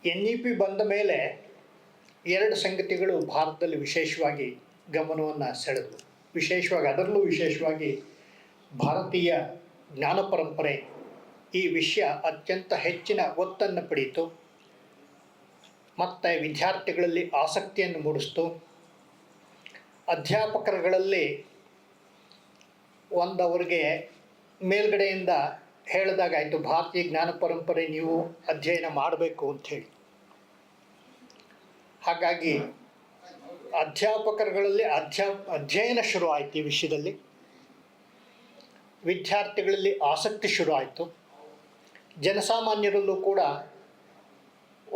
NEP ಬಂದ ಮೇಲೆ ಎರಡು ಸಂಗತಿಗಳು ಭಾರತದಲ್ಲಿ ವಿಶೇಷವಾಗಿ ಗಮನವನ್ನು ಸೆಳೆದವು. ಅದರಲ್ಲೂ ವಿಶೇಷವಾಗಿ ಭಾರತೀಯ ಜ್ಞಾನ ಪರಂಪರೆ ಈ ವಿಷಯ ಅತ್ಯಂತ ಹೆಚ್ಚಿನ ಒತ್ತನ್ನು ಪಡೆಯಿತು ಮತ್ತು ವಿದ್ಯಾರ್ಥಿಗಳಲ್ಲಿ ಆಸಕ್ತಿಯನ್ನು ಮೂಡಿಸ್ತು. ಅಧ್ಯಾಪಕರುಗಳಲ್ಲಿ ಅವರಿಗೆ ಮೇಲ್ಗಡೆಯಿಂದ ಹೇಳಿದಾಗಾಯಿತು, ಭಾರತೀಯ ಜ್ಞಾನ ಪರಂಪರೆ ನೀವು ಅಧ್ಯಯನ ಮಾಡಬೇಕು ಅಂಥೇಳಿ. ಹಾಗಾಗಿ ಅಧ್ಯಾಪಕರುಗಳಲ್ಲಿ ಅಧ್ಯಯನ ಶುರು ಆಯಿತು. ಈ ವಿಷಯದಲ್ಲಿ ವಿದ್ಯಾರ್ಥಿಗಳಲ್ಲಿ ಆಸಕ್ತಿ ಶುರು ಆಯಿತು. ಜನಸಾಮಾನ್ಯರಲ್ಲೂ ಕೂಡ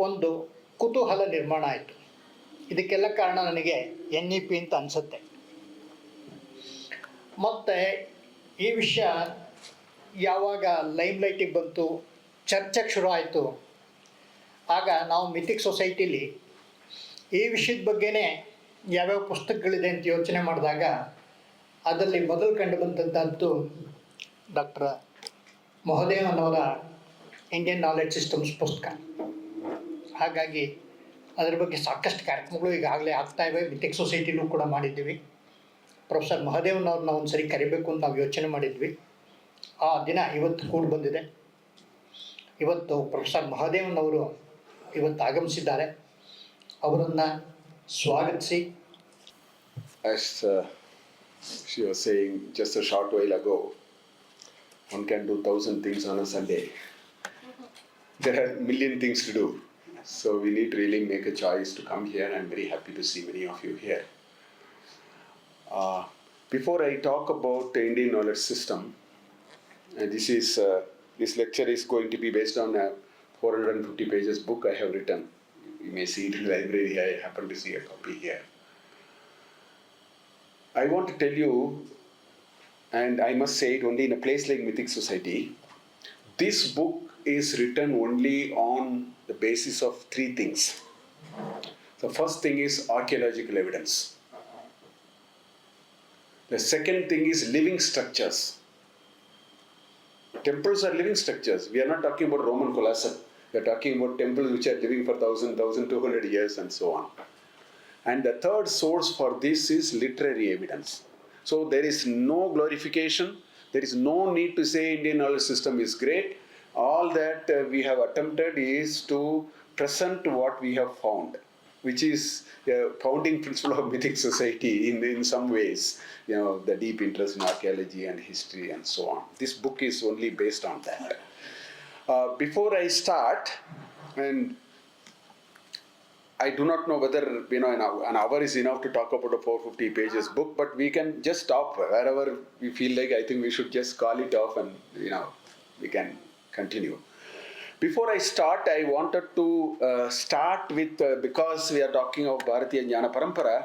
ಒಂದು ಕುತೂಹಲ ನಿರ್ಮಾಣ ಆಯಿತು. ಇದಕ್ಕೆಲ್ಲ ಕಾರಣ ನನಗೆ NEP ಅಂತ ಅನಿಸುತ್ತೆ. ಮತ್ತು ಈ ವಿಷಯ ಯಾವಾಗ ಲೈಮ್ಲೈಟಿಗೆ ಬಂತು, ಚರ್ಚೆಗೆ ಶುರು ಆಯಿತು, ಆಗ ನಾವು ಮಿಥಿಕ್ ಸೊಸೈಟಿಲಿ ಈ ವಿಷಯದ ಬಗ್ಗೆನೇ ಯಾವ್ಯಾವ ಪುಸ್ತಕಗಳಿದೆ ಅಂತ ಯೋಚನೆ ಮಾಡಿದಾಗ ಅದರಲ್ಲಿ ಮೊದಲು ಕಂಡು ಬಂದಂಥದ್ದು ಡಾಕ್ಟರ್ ಮಹದೇವನ್ ಅವರ ಇಂಡಿಯನ್ ನಾಲೆಡ್ಜ್ ಸಿಸ್ಟಮ್ಸ್ ಪುಸ್ತಕ. ಹಾಗಾಗಿ ಅದರ ಬಗ್ಗೆ ಸಾಕಷ್ಟು ಕಾರ್ಯಕ್ರಮಗಳು ಈಗಾಗಲೇ ಆಗ್ತಾಯಿವೆ. ಮಿಥಿಕ್ ಸೊಸೈಟಿಲೂ ಕೂಡ ಮಾಡಿದ್ದೀವಿ. ಪ್ರೊಫೆಸರ್ ಮಹಾದೇವನ್ ಅವ್ರನ್ನ ಒಂದು ಸರಿ ಕರಿಬೇಕು ಅಂತ ನಾವು ಯೋಚನೆ ಮಾಡಿದ್ವಿ. ಆ ದಿನ ಇವತ್ತು ಕೂಡ ಬಂದಿದೆ. ಇವತ್ತು ಪ್ರೊಫೆಸರ್ ಮಹಾದೇವನ್ ಅವರು ಇವತ್ತು ಆಗಮಿಸಿದ್ದಾರೆ. ಅವರನ್ನು ಸ್ವಾಗತಿಸಿ. As she was saying just a short while ago, one can do 1,000 things on a Sunday. There are a million things to do. So we need to really make a choice to come here. I'm very happy to see many of you here. Before I talk about the Indian knowledge system, this lecture is going to be based on a 450 pages book I have written. You may see it in the library. I happen to see a copy here. I want to tell you, and I must say it only in a place like Mythic Society, this book is written only on the basis of three things. The first thing is archaeological evidence. The second thing is living structures. Temples are living structures. We are not talking about Roman colosseum. We are talking about temples which are living for 1,200 years and so on. And the third source for this is literary evidence. So there is no glorification. There is no need to say Indian knowledge system is great. All that we have attempted is to present what we have found, which is a founding principle of Mythic Society in some ways. The deep interest in archaeology and history and so on. This book is only based on that. Before I start, and I do not know whether an hour is enough to talk about a 450 pages book, but we can just stop wherever we feel like. I think we should just call it off and we can continue. Before I start, I wanted to start with, because we are talking of Bharatiya Jnana Parampara,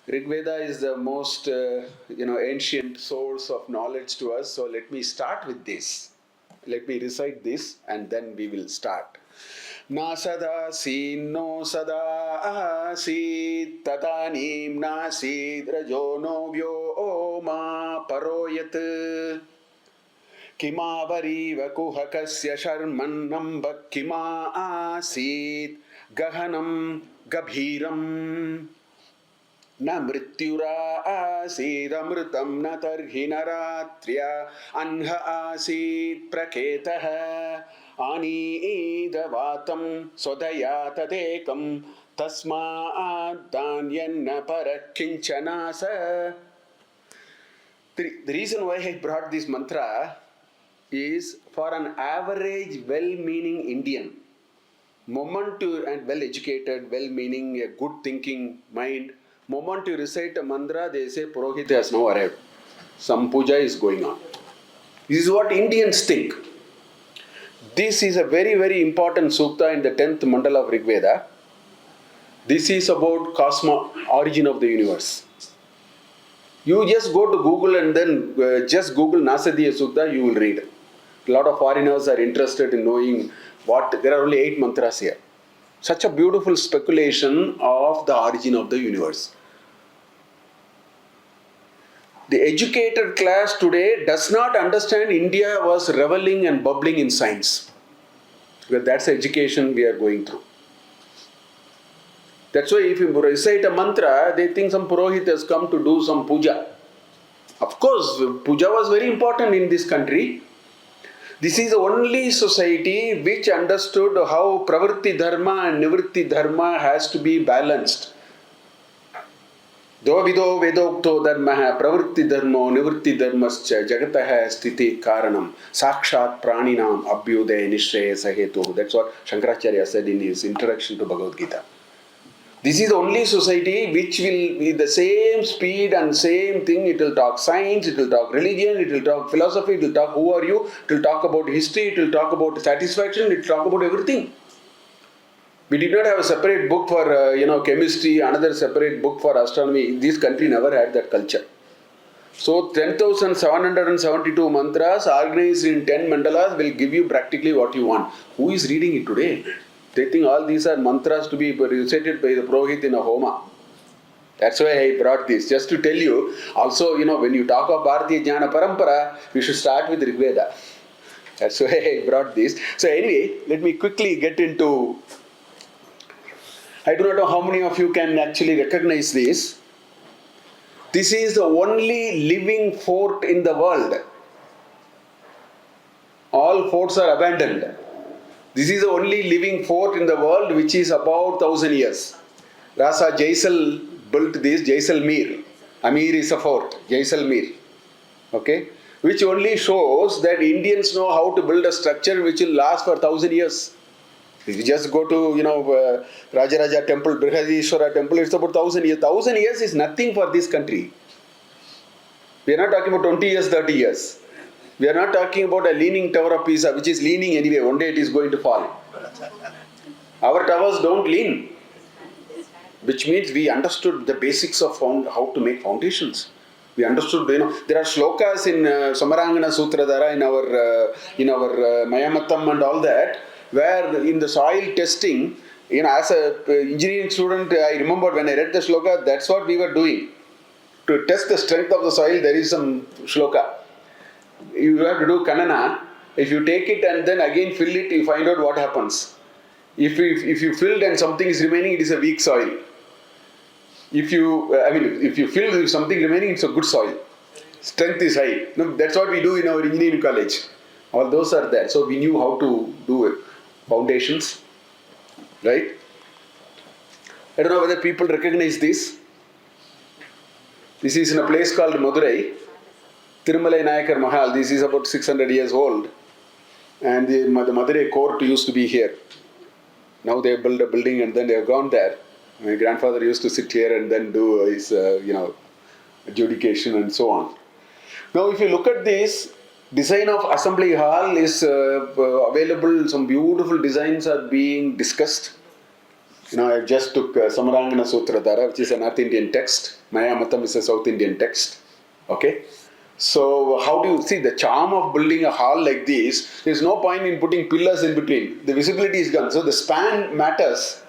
Rigveda is the most ancient source of knowledge to us. So let me start with this. Let me recite this and then we will start. Na sada sin no sada asit tatanim nasid rajo no vyo ma paroyat kimavariva kuhakasya sharmannam kima asit gahanam gabhiram na mrityura asidamritam na tarhi naratriya anha asid praketaha anidavatam sodaya tadekam tasmadanyanna parakinchanasa. The reason why I brought this mantra is for an average well-meaning Indian, and well-educated, well-meaning, a good thinking mind, moment you recite a mantra, they say Purohit has now arrived. Some puja is going on. This is what Indians think. This is a very, very important sukta in the 10th mandala of Rigveda. This is about origin of the universe. You just go to Google and then just Google Nasadiya Sukta, you will read. A lot of foreigners are interested in knowing there are only 8 mantras here. Such a beautiful speculation of the origin of the universe. The educated class today does not understand India was reveling and bubbling in science. Because that's the education we are going through. That's why if you recite a mantra, they think some Purohit has come to do some puja. Of course, puja was very important in this country. This is the only society which understood how pravritti dharma and nivritti dharma has to be balanced. Dovido vedokto dharma pravritti dharmo nivritti dharmascha jagataha sthiti karanam sakshat praninam abhyuday nishreyasa hetu. That's what Shankaracharya said in his introduction to Bhagavad Gita. This is the only society which will, with the same speed and same thing, it will talk science, it will talk religion, it will talk philosophy, it will talk who are you, it will talk about history, it will talk about satisfaction, it will talk about everything. We did not have a separate book for chemistry, another separate book for astronomy. This country never had that culture. So 10,772 mantras organized in 10 mandalas will give you practically what you want. Who is reading it today? They think all these are mantras to be recited by the Purohit in a homa. That's why I brought this. Just to tell you, also, when you talk of Bharatiya Jnana Parampara, you should start with Rigveda. That's why I brought this. So anyway, let me quickly get into... I do not know how many of you can actually recognize this. This is the only living fort in the world. All forts are abandoned. This is the only living fort in the world which is about 1,000 years. Rasa Jaisal built this, Jaisalmer. Amir is a fort, Jaisalmer. Okay? Which only shows that Indians know how to build a structure which will last for 1,000 years. If you just go to, Rajaraja temple, Brihadishwara temple, it's about 1,000 years. 1,000 years is nothing for this country. We are not talking about 20 years, 30 years. We are not talking about a leaning tower of Pisa, which is leaning anyway. One day it is going to fall. Our towers don't lean. Which means we understood the basics of how to make foundations. We understood, there are shlokas in Samarangana Sutradhara, in our Mayamatam and all that, where in the soil testing, as an engineering student, I remember when I read the shloka, that's what we were doing. To test the strength of the soil, there is some shloka. You have to do kanana. If you take it and then again fill it, you find out what happens. If you filled and something is remaining, it is a weak soil. If you fill with something remaining, it's a good soil. Strength is high. That's what we do in our engineering college. All those are there. So we knew how to do it. Foundations. Right? I don't know whether people recognize this. This is in a place called Madurai. Tirumalai Nayakar Mahal, this is about 600 years old, and the Madurai court used to be here. Now they built a building and then they have gone there. My grandfather used to sit here and then do his, adjudication and so on. Now if you look at this, design of assembly hall is available, some beautiful designs are being discussed. I just took Samarangana Sutradhara, which is a North Indian text. Mayamatam is a South Indian text. Okay? So how do you see the charm of building a hall like this? There is no point in putting pillars in between. The visibility is gone. So the span matters.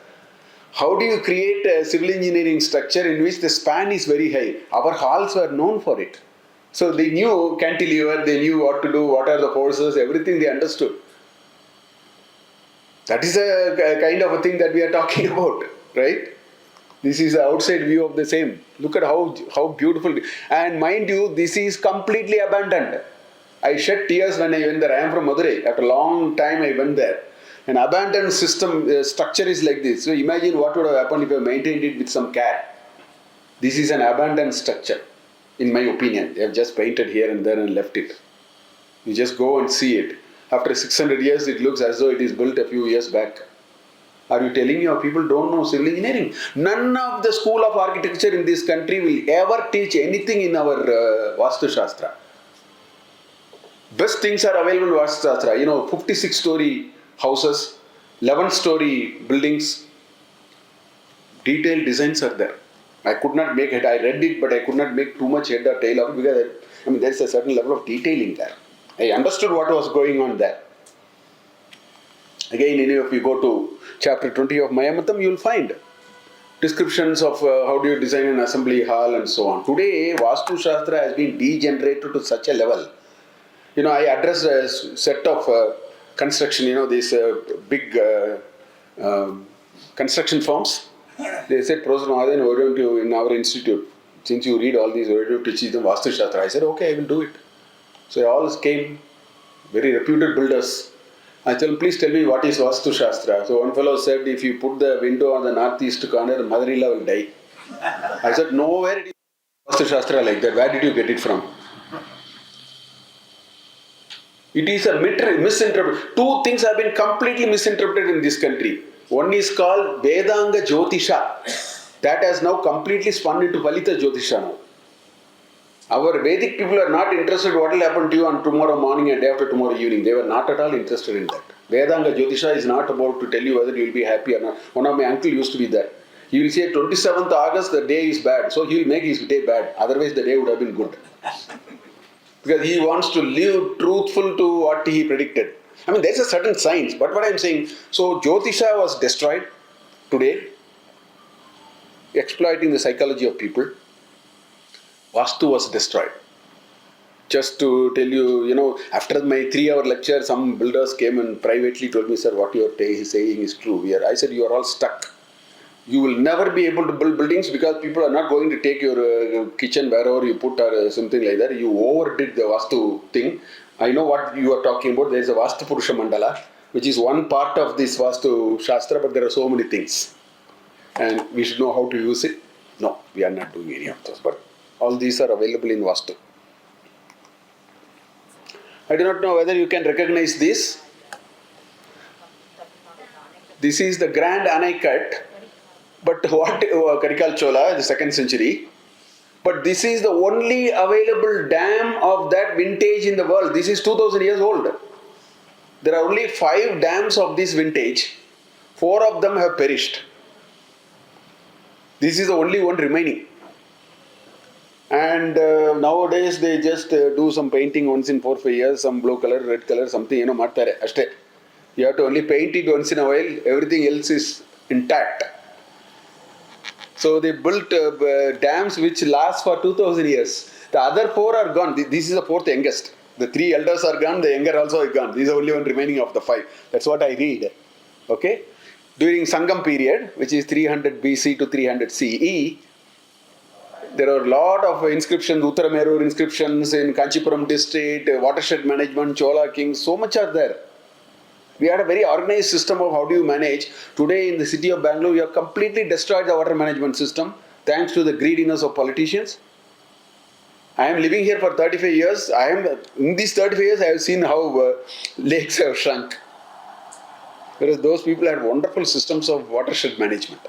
How do you create a civil engineering structure in which the span is very high? Our halls were known for it. So they knew cantilever, they knew what to do, what are the forces, everything they understood. That is a kind of a thing that we are talking about, right? This is the outside view of the same. Look at how beautiful. And mind you, this is completely abandoned. I shed tears when I went there. I am from Madurai. After a long time I went there. An abandoned system structure is like this. So imagine what would have happened if I maintained it with some care. This is an abandoned structure, in my opinion. They have just painted here and there and left it. You just go and see it. After 600 years, it looks as though it is built a few years back. Are you telling me our people don't know civil engineering? None of the school of architecture in this country will ever teach anything in our Vastu Shastra. Best things are available in Vastu Shastra. 56-story houses, 11-story buildings. Detailed designs are there. I could not make it. I read it, but I could not make too much head or tail of it because there is a certain level of detailing there. I understood what was going on there. Again, if you go to chapter 20 of Mayamatam, you will find descriptions of how do you design an assembly hall and so on. Today, Vastu Shastra has been degenerated to such a level. I addressed a set of construction, these big construction firms. They said, Professor Mahadevan, why don't you, in our institute, since you read all these, why don't you teach them Vastu Shastra? I said, okay, I will do it. So they all came, very reputed builders. I told them, please tell me what is Vastu Shastra. So one fellow said, if you put the window on the northeast corner, the mother-in-law will die. I said, nowhere it is Vastu Shastra like that. Where did you get it from? It is a misinterpretation. Two things have been completely misinterpreted in this country. One is called Vedanga Jyotisha. That has now completely spun into Palita Jyotisha now. Our Vedic people are not interested what will happen to you on tomorrow morning and day after tomorrow evening. They were not at all interested in that. Vedanga Jyotisha is not about to tell you whether you will be happy or not. One of my uncle used to be there. He will say 27th August the day is bad. So he will make his day bad. Otherwise the day would have been good. Because he wants to live truthful to what he predicted. I mean, there's a certain science. But what I'm saying, so Jyotisha was destroyed today, exploiting the psychology of people. Vastu was destroyed. Just to tell you, after my 3-hour lecture, some builders came and privately told me, sir, what you are saying is true. I said, you are all stuck. You will never be able to build buildings because people are not going to take your kitchen wherever you put or something like that. You overdid the Vastu thing. I know what you are talking about. There is a Vastu Purusha Mandala, which is one part of this Vastu Shastra, but there are so many things. And we should know how to use it. No, we are not doing any of those. But all these are available in Vastu. I do not know whether you can recognize this. This is the Grand Anaikat. But what Karikal Chola, the 2nd century. But this is the only available dam of that vintage in the world. This is 2000 years old. There are only 5 dams of this vintage. 4 of them have perished. This is the only one remaining. And nowadays they just do some painting once in 4-5 years, some blue color, red color, something, ಮಾಡ್ತಾರೆ ಅಷ್ಟೇ. You have to only paint it once in a while, everything else is intact. So they built dams which last for 2000 years. The other 4 are gone. This is the 4th youngest. The 3 elders are gone, the younger also is gone. This is the only one remaining of the 5. That's what I read. Okay? During Sangam period, which is 300 BC to 300 CE, there are a lot of inscriptions, Uttaramerur inscriptions in Kanchipuram district, watershed management, Chola kings, so much are there. We had a very organized system of how do you manage. Today in the city of Bangalore, we have completely destroyed the water management system thanks to the greediness of politicians. I am living here for 35 years. In these 35 years, I have seen how lakes have shrunk. Whereas those people had wonderful systems of watershed management.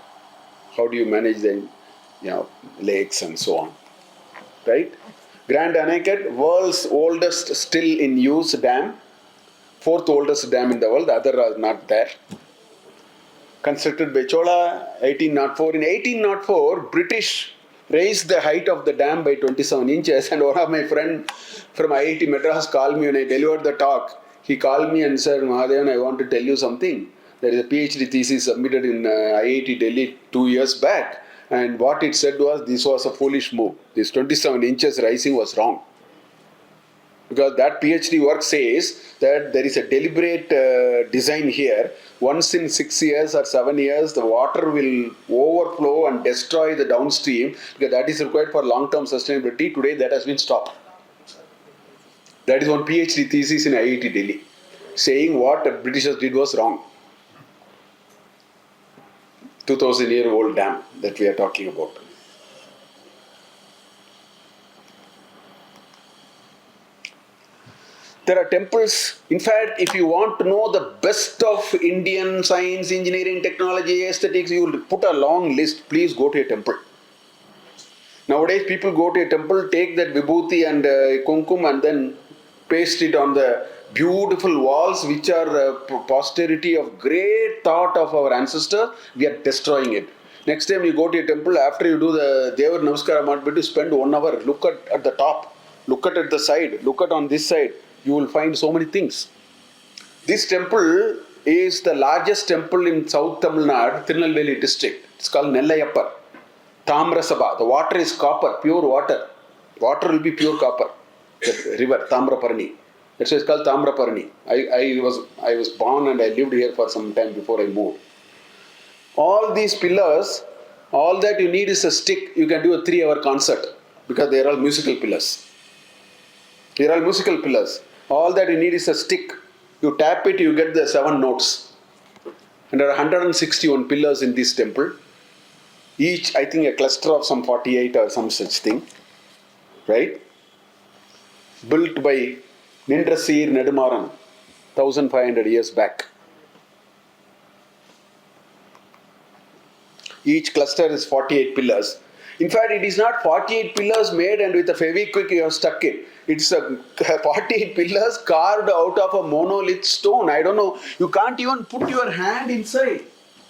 How do you manage the lakes and so on. Right? Grand Anaikat, world's oldest still in use dam. 4th oldest dam in the world, the other are not there. Constructed by Chola, 1804. In 1804, British raised the height of the dam by 27 inches, and one of my friend from IIT Madras called me when I delivered the talk. He called me and said, Mahadevan, I want to tell you something. There is a Ph.D. thesis submitted in IIT Delhi 2 years back, and what it said was, this was a foolish move. This 27 inches rising was wrong. Because that PhD work says that there is a deliberate design here. Once in 6 years or 7 years, the water will overflow and destroy the downstream, because that is required for long-term sustainability. Today that has been stopped. That is one PhD thesis in IIT Delhi, saying what the Britishers did was wrong. 2000-year-old dam that we are talking about. There are temples. In fact, if you want to know the best of Indian science, engineering, technology, aesthetics, you will put a long list. Please go to a temple. Nowadays, people go to a temple, take that vibhuti and kumkum and then paste it on the beautiful walls, which are posterity of great thought of our ancestors. We are destroying it. Next time you go to a temple, after you do the Devar Namaskara Madhbiti, spend 1 hour, look at the top, look at the side, look at on this side. You will find so many things. This temple is the largest temple in South Tamil Nadu, Tirunelveli district. It's called Nellayappar. Tamrasabha. The water is copper, pure water. Water will be pure copper. The river, Tamraparni. That's why it's called Tamraparni. I was born and I lived here for some time before I moved. All these pillars All that you need is a stick. You can do a 3-hour concert because they are all musical pillars. They are all musical pillars. All that you need is a stick. You tap it, you get the 7 notes. And there are 161 pillars in this temple. Each, I think, a cluster of some 48 or some such thing. Right? Built by Nindrasir Nedumaran, 1500 years back. Each cluster is 48 pillars. In fact, it is not 48 pillars made and with a Fevikwik you have stuck it. It's a 48 pillars carved out of a monolith stone. I don't know. You can't even put your hand inside.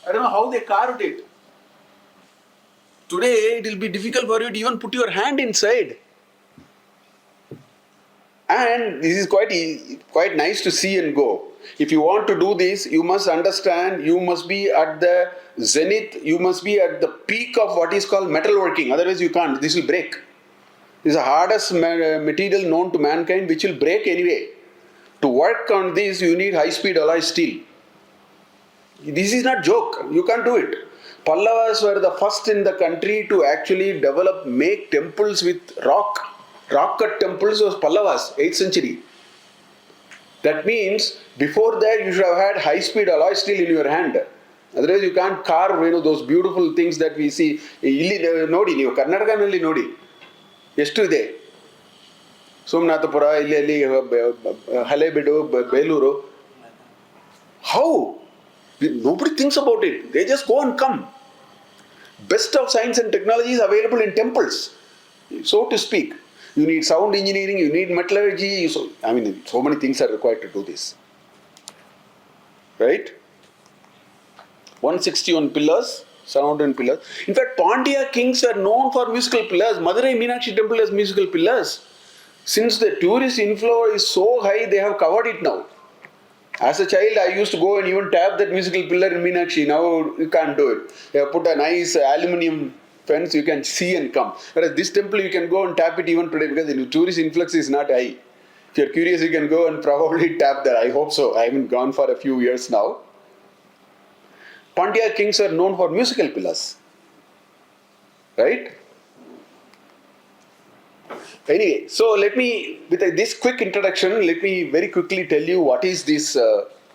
I don't know how they carved it. Today, it will be difficult for you to even put your hand inside. And this is quite nice to see and go. If you want to do this, you must understand, you must be at the zenith, you must be at the peak of what is called metalworking. Otherwise you can't. This will break. This is the hardest material known to mankind which will break anyway. To work on this, you need high-speed alloy steel. This is not joke. You can't do it. Pallavas were the first in the country to actually make temples with rock. Rock-cut temples was Pallavas, 8th century. That means before that you should have had high-speed alloy steel in your hand. Otherwise you can't carve those beautiful things that we see. Nodi, ನೀವು ಕರ್ನಾಟಕನಲ್ಲಿ ನೋಡಿ ಎಷ್ಟು ಇದೆ ಸೋಮನಾಥಪುರ ಇಲ್ಲಿ Halebidu Belur. How? Nobody thinks about it. They just go and come. Best of science and technology is available in temples, so to speak. You need sound engineering, you need metallurgy. So many things are required to do this. Right? 161 pillars, surrounding pillars. In fact, Pandya kings were known for musical pillars. Madurai Meenakshi temple has musical pillars. Since the tourist inflow is so high, they have covered it now. As a child, I used to go and even tap that musical pillar in Meenakshi. Now you can't do it. They have put a nice aluminium fence, you can see and come. Whereas this temple, you can go and tap it even today because the tourist influx is not high. If you're curious, you can go and probably tap that. I hope so. I haven't gone for a few years now. Pandya kings are known for musical pillars. Right? Anyway, so let me, with this quick introduction, let me very quickly tell you what is this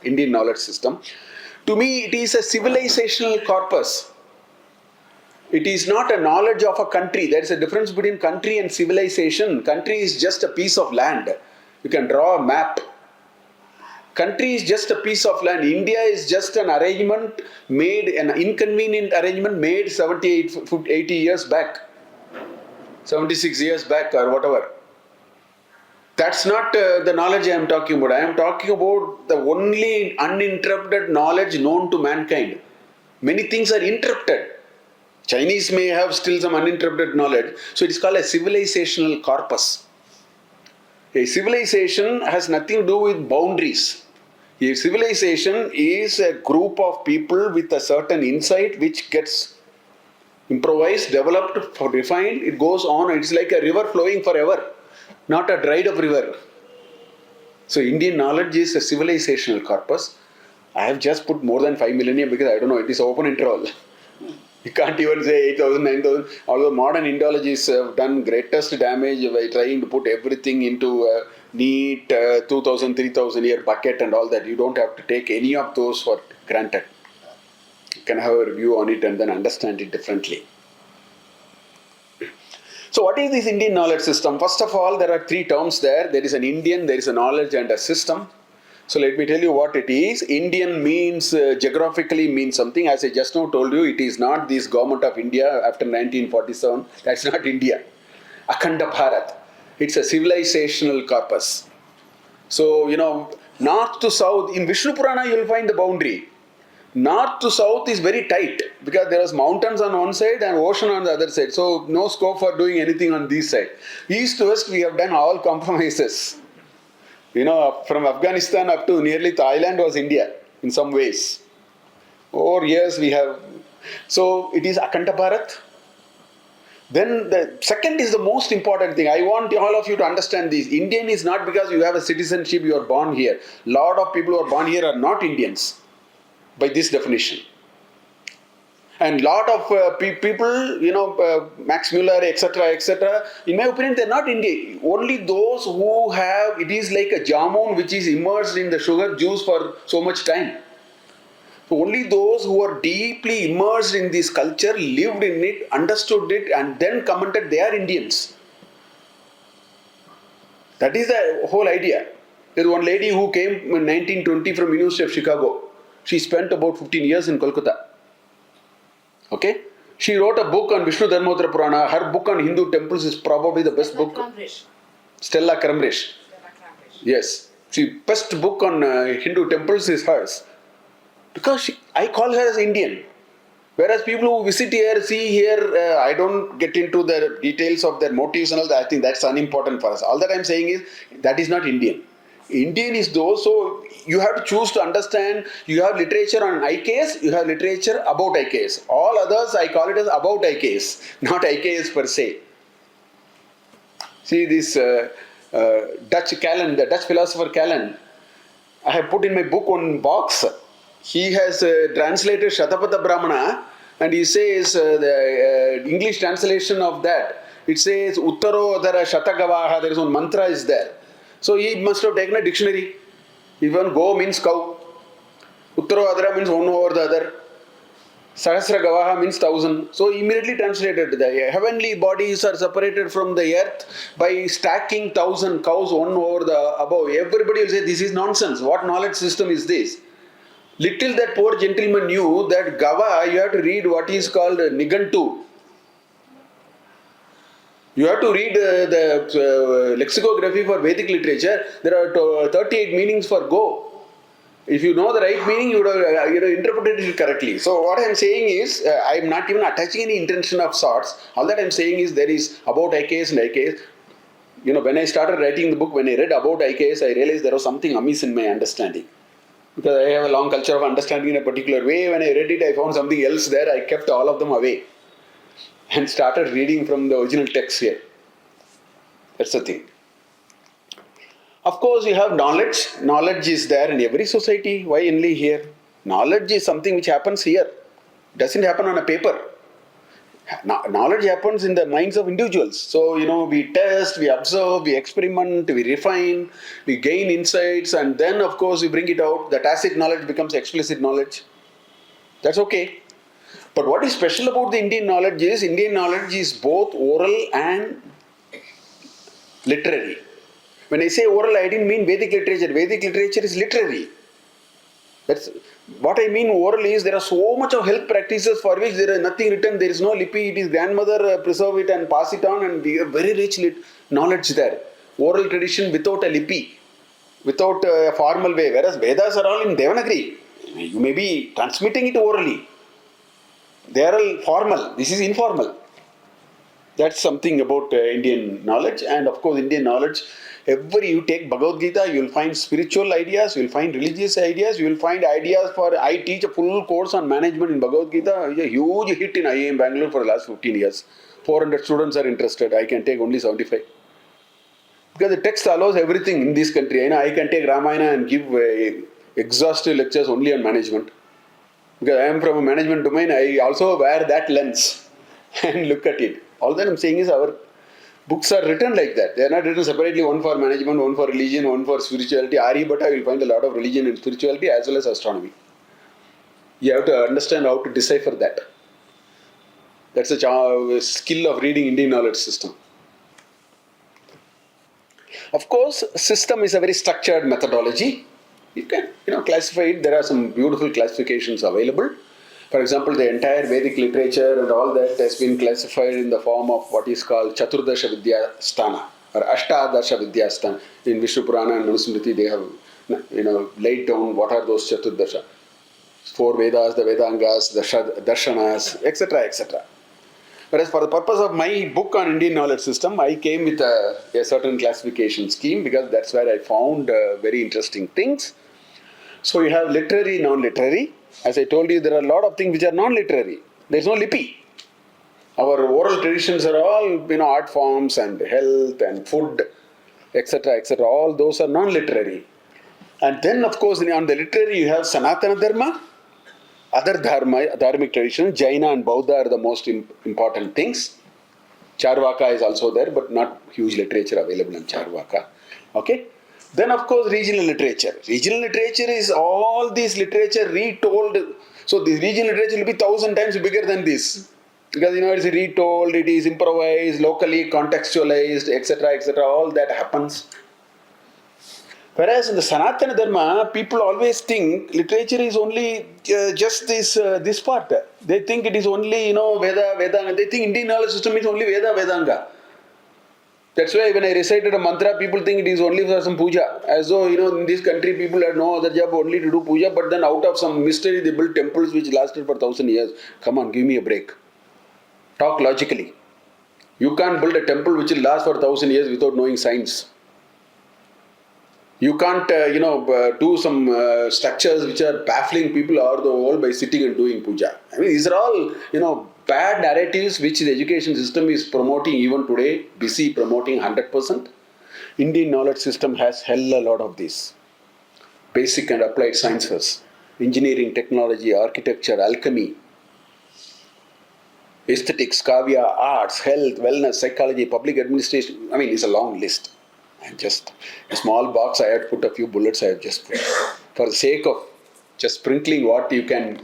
Indian knowledge system. To me, it is a civilizational corpus. It is not a knowledge of a country. There is a difference between country and civilization. Country is just a piece of land. You can draw a map. Country is just a piece of land. India is just an arrangement made, an inconvenient arrangement made 80 years back. 76 years back or whatever. That's not the knowledge I am talking about. I am talking about the only uninterrupted knowledge known to mankind. Many things are interrupted. Chinese may have still some uninterrupted knowledge. So it is called a civilizational corpus. A civilization has nothing to do with boundaries. A civilization is a group of people with a certain insight which gets improvised, developed, refined. It goes on. It's like a river flowing forever, not a dried up river. So Indian knowledge is a civilizational corpus. I have just put more than 5 millennia because I don't know, it is open interval. You can't even say 8,000, 9,000. Although modern Indologists have done greatest damage by trying to put everything into a neat 2,000, 3,000 year bucket and all that. You don't have to take any of those for granted. You can have a review on it and then understand it differently. So what is this Indian knowledge system? First of all, there are 3 terms there. There is an Indian, there is a knowledge and a system. So let me tell you what it is. Indian means, geographically means something. As I just now told you, it is not this government of India after 1947. That's not India. Akhanda Bharat. It's a civilizational corpus. So, north to south, in Vishnu Purana you will find the boundary. North to south is very tight because there is mountains on one side and ocean on the other side. So no scope for doing anything on this side. East to west we have done all compromises. From Afghanistan up to nearly Thailand was India in some ways. Over years we have. So it is Akhanda Bharat. Then the second is the most important thing. I want all of you to understand this. Indian is not because you have a citizenship, you are born here. Lot of people who are born here are not Indians by this definition. And lot of people, Max Muller, etc., in my opinion, they're not Indian. Only those who have, it is like a jamun which is immersed in the sugar juice for so much time. So only those who are deeply immersed in this culture, lived in it, understood it, and then commented they are Indians. That is the whole idea. There is one lady who came in 1920 from University of Chicago. She spent about 15 years in Kolkata. Okay? She wrote a book on Vishnu Dharmottara Purana. Her book on Hindu temples is probably the best book. Stella Kramrish. Yes. She best book on Hindu temples is hers. Because I call her as Indian. Whereas people who visit here, see here, I don't get into the details of their motives and all that. I think that's unimportant for us. All that I'm saying is, that is not Indian. Indian is those, so you have to choose to understand. You have literature on IKS, you have literature about IKS. All others, I call it as about IKS, not IKS per se. See this Dutch Callan, the Dutch philosopher Callan, I have put in my book on box. He has translated Shatapatha Brahmana, and he says the English translation of that, it says Uttaro Adara Shatagavaha, there is one mantra is there. So he must have taken a dictionary. Even go means cow. Uttaro Adara means one over the other. Sahasra Gavaha means 1,000. So immediately translated, the heavenly bodies are separated from the earth by stacking 1,000 cows one over the above. Everybody will say this is nonsense. What knowledge system is this? Little that poor gentleman knew that Gava, you have to read what is called Nigantu. You have to read the lexicography for Vedic literature. There are 38 meanings for go. If you know the right meaning, you would have interpreted it correctly. So what I am saying is, I am not even attaching any intention of sorts. All that I am saying is, there is about IKS and IKS. When I started writing the book, when I read about IKS, I realized there was something amiss in my understanding. Because I have a long culture of understanding in a particular way. When I read it, I found something else there. I kept all of them away and started reading from the original text here. That's the thing. Of course, you have knowledge. Knowledge is there in every society. Why only here? Knowledge is something which happens here. It doesn't happen on a paper. Knowledge happens in the minds of individuals. So, we test, we observe, we experiment, we refine, we gain insights, and then, of course, we bring it out. The tacit knowledge becomes explicit knowledge. That's okay. But what is special about the Indian knowledge is both oral and literary. When I say oral, I didn't mean Vedic literature. Vedic literature is literary. That's what I mean. Oral is, there are so much of health practices for which there is nothing written. There is no lipi. It is grandmother preserve it and pass it on, and we have very rich knowledge there. Oral tradition without a lipi, without a formal way. Whereas Vedas are all in Devanagari. You may be transmitting it orally. They are all formal. This is informal. That's something about Indian knowledge. And of course, Indian knowledge, you take Bhagavad Gita, you will find spiritual ideas, you will find religious ideas, you will find ideas for, I teach a full course on management in Bhagavad Gita. It's a huge hit in IIM Bangalore for the last 15 years. 400 students are interested. I can take only 75. Because the text allows everything in this country. I can take Ramayana and give exhaustive lectures only on management. Because I am from a management domain, I also wear that lens and look at it. All that I am saying is, our books are written like that. They are not written separately, one for management, one for religion, one for spirituality. Aryabhatta will find a lot of religion and spirituality as well as astronomy. You have to understand how to decipher that. That's a skill of reading Indian knowledge system. Of course, system is a very structured methodology. You can classify it. There are some beautiful classifications available. For example, the entire Vedic literature and all that has been classified in the form of what is called Chaturdasha Vidya Sthana or Ashtadasha Vidya Sthana. In Vishnu Purana and Manusmriti, they have laid down what are those Chaturdasha. 4 Vedas, the Vedangas, the Darshanas, etc., etc. Whereas for the purpose of my book on Indian knowledge system, I came with a certain classification scheme because that's where I found very interesting things. So you have literary, non-literary. As I told you, there are a lot of things which are non-literary. There is no lipi. Our oral traditions are all art forms and health and food, etc., etc. All those are non-literary. And then, of course, on the literary, you have Sanatana Dharma other dharmic traditions, Jaina and Bauddha are the most important things. Charvaka is also there, but not huge literature available in Charvaka. Okay? Then, of course, regional literature. Regional literature is all this literature retold. So, the regional literature will be 1,000 times bigger than this. Because, it's retold, it is improvised, locally contextualized, etc., etc. All that happens. Whereas in the Sanatana Dharma, people always think literature is only just this part. They think it is only, Veda, Vedanga. They think Indian knowledge system is only Veda, Vedanga. That's why when I recited a mantra, people think it is only for some puja. As though, in this country, people had no other job only to do puja, but then out of some mystery, they built temples which lasted for 1,000 years. Come on, give me a break. Talk logically. You can't build a temple which will last for 1,000 years without knowing science. You can't, do some structures which are baffling people all the world by sitting and doing puja. I mean, these are all, bad narratives which the education system is promoting even today, busy promoting 100%. Indian knowledge system has hell a lot of this. Basic and applied sciences, engineering, technology, architecture, alchemy, aesthetics, kavya, arts, health, wellness, psychology, public administration. I mean, it's a long list. And just a small box, I have put a few bullets I have just put. For the sake of just sprinkling what you can.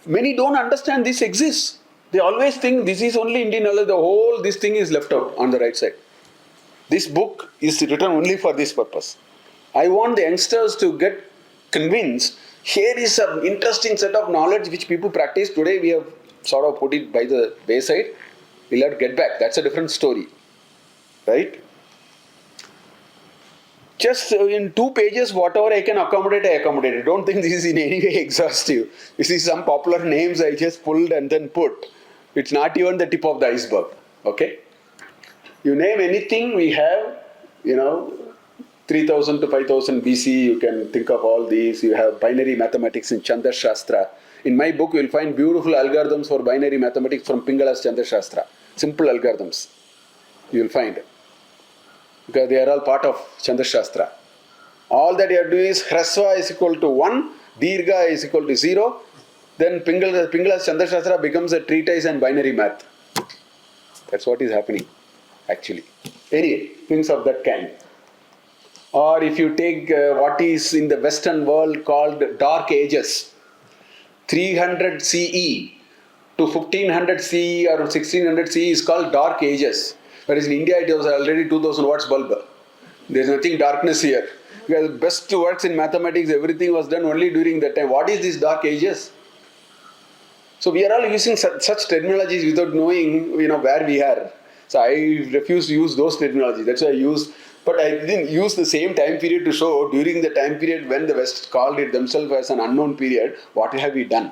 Many don't understand this exists. They always think this is only Indian knowledge, this thing is left out on the right side. This book is written only for this purpose. I want the youngsters to get convinced, here is an interesting set of knowledge which people practice. Today we have sort of put it by the wayside. We'll have to get back. That's a different story. Right? Just in 2 pages, whatever I can accommodate, I accommodate. Don't think this is in any way exhaustive. This is some popular names I just pulled and then put. It's not even the tip of the iceberg. Okay? You name anything, we have, 3000 to 5000 BC, you can think of all these. You have binary mathematics in Chandra Shastra. In my book, you will find beautiful algorithms for binary mathematics from Pingala's Chandra Shastra. Simple algorithms. You will find. Because they are all part of Chandra Shastra. All that you have to do is Hrasva is equal to 1, Dirgha is equal to 0. Then Pingala's Chandra Shastra becomes a treatise and binary math. That's what is happening, actually. Anyway, things of that kind. Or if you take what is in the Western world called Dark Ages, 300 CE to 1500 CE or 1600 CE is called Dark Ages. Whereas in India it was already 2000 watts bulb. There is nothing darkness here. Because the best works in mathematics, everything was done only during that time. What is this Dark Ages? So we are all using such terminologies without knowing, where we are. So I refuse to use those terminologies. That's why I use, but I didn't use the same time period to show during the time period when the West called it themselves as an unknown period, what have we done?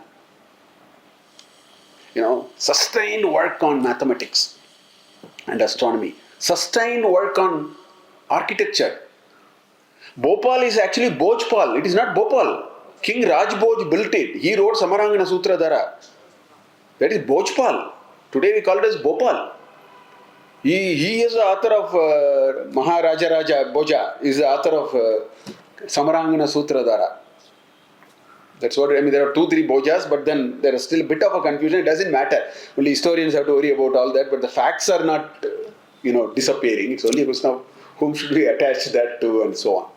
Sustained work on mathematics and astronomy. Sustained work on architecture. Bhopal is actually Bhojpal. It is not Bhopal. King Rajbhoj built it. He wrote Samarangana Sutra Dhara. That is Bhojpal. Today we call it as Bhopal. He is the author of Maharaja Raja Bhoja. He is the author of Samarangana Sutra Dhara. That's what there are 2-3 Bhojas, but then there is still a bit of a confusion. It doesn't matter. Only historians have to worry about all that, but the facts are not, disappearing. It's only a question of whom should we attach that to and so on.